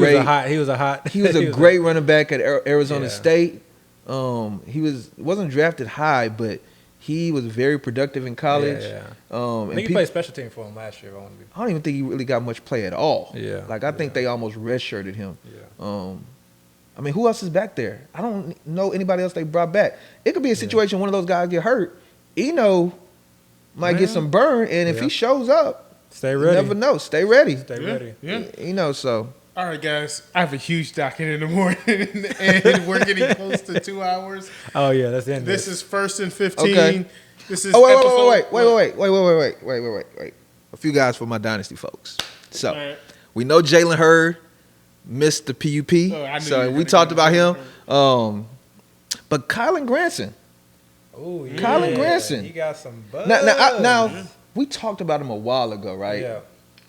was a great running back at Arizona State. He wasn't drafted high, but he was very productive in college. I think he played special team for him last year. I don't even think he really got much play at all. Yeah. I think they almost redshirted him. Yeah. Who else is back there? I don't know anybody else they brought back. It could be a situation one of those guys get hurt. Eno might get some burn, and if he shows up, stay ready. You never know. Stay ready. Stay ready. Yeah. So. All right, guys. I have a huge docket in the morning, and we're getting close to 2 hours. Oh yeah, that's the end. This is 1st and 15. Okay. This is wait. A few guys for my dynasty folks. So we know Jalen Hurd missed the PUP. So we talked about him. But Kylan Granson. Oh yeah. Kylan Granson. He got some buzz. Now we talked about him a while ago, right? Yeah.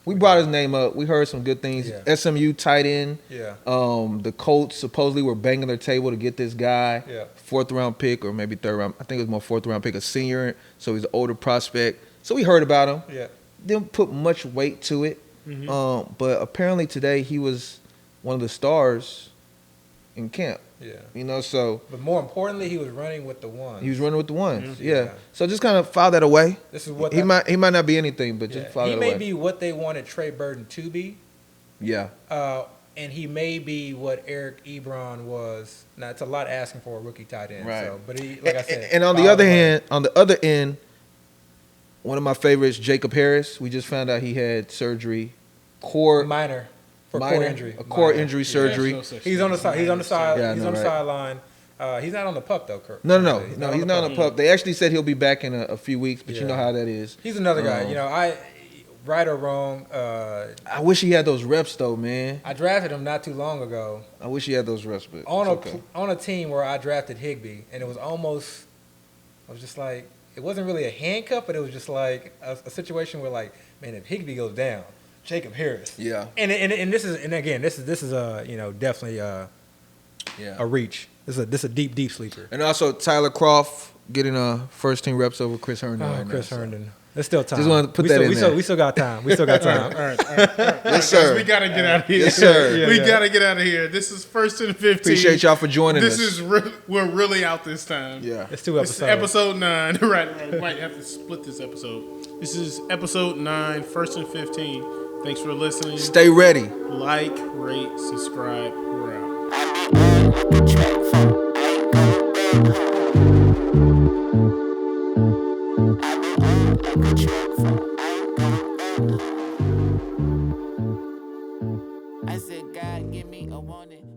We brought his name up. We heard some good things. Yeah. SMU tight end. Yeah. The Colts supposedly were banging their table to get this guy. Yeah. 4th round pick or maybe 3rd round. I think it was more 4th round pick, a senior. So he's an older prospect. So we heard about him. Yeah. Didn't put much weight to it. Mm-hmm. But apparently today he was one of the stars in camp. Yeah. So. But more importantly, he was running with the ones. He was running with the ones. Mm-hmm. Yeah. So just kind of file that away. This is what he might not be anything, but just file that away. He may be what they wanted Trey Burton to be. Yeah. And he may be what Eric Ebron was. Now it's a lot asking for a rookie tight end. Right. So, but he, like I said. And on the other end, one of my favorites, Jacob Harris. We just found out he had surgery, minor injury, core injury surgery. He's on the side. He's on the side. Yeah, he's on the sideline. He's not on the pup though, Kirk. No, he's not on the pup. They actually said he'll be back in a few weeks, but you know how that is. He's another guy. Right or wrong. I wish he had those reps though, man. I drafted him not too long ago. I wish he had those reps, but on a team where I drafted Higbee, and it was almost. I was just like, it wasn't really a handcuff, but it was just like a situation where, like, man, if Higbee goes down, Jacob Harris. Yeah. And this is definitely a reach. This is a deep sleeper. And also Tyler Croft getting first team reps over Chris Herndon. Oh, Chris Herndon. There's still time. Just want to put that in there. We still got time. We still got time. All right. Yes, sir. We got to get out of here. Yes, sir. We got to get out of here. This is 1st and 15. Appreciate y'all for joining us. We're really out this time. Yeah. It's 2 episodes. This is episode 9. Right. We might have to split this episode. This is episode 9, 1st and 15. Thanks for listening. Stay ready. Like, rate, subscribe. We're out. Check for I said, God, give me a warning.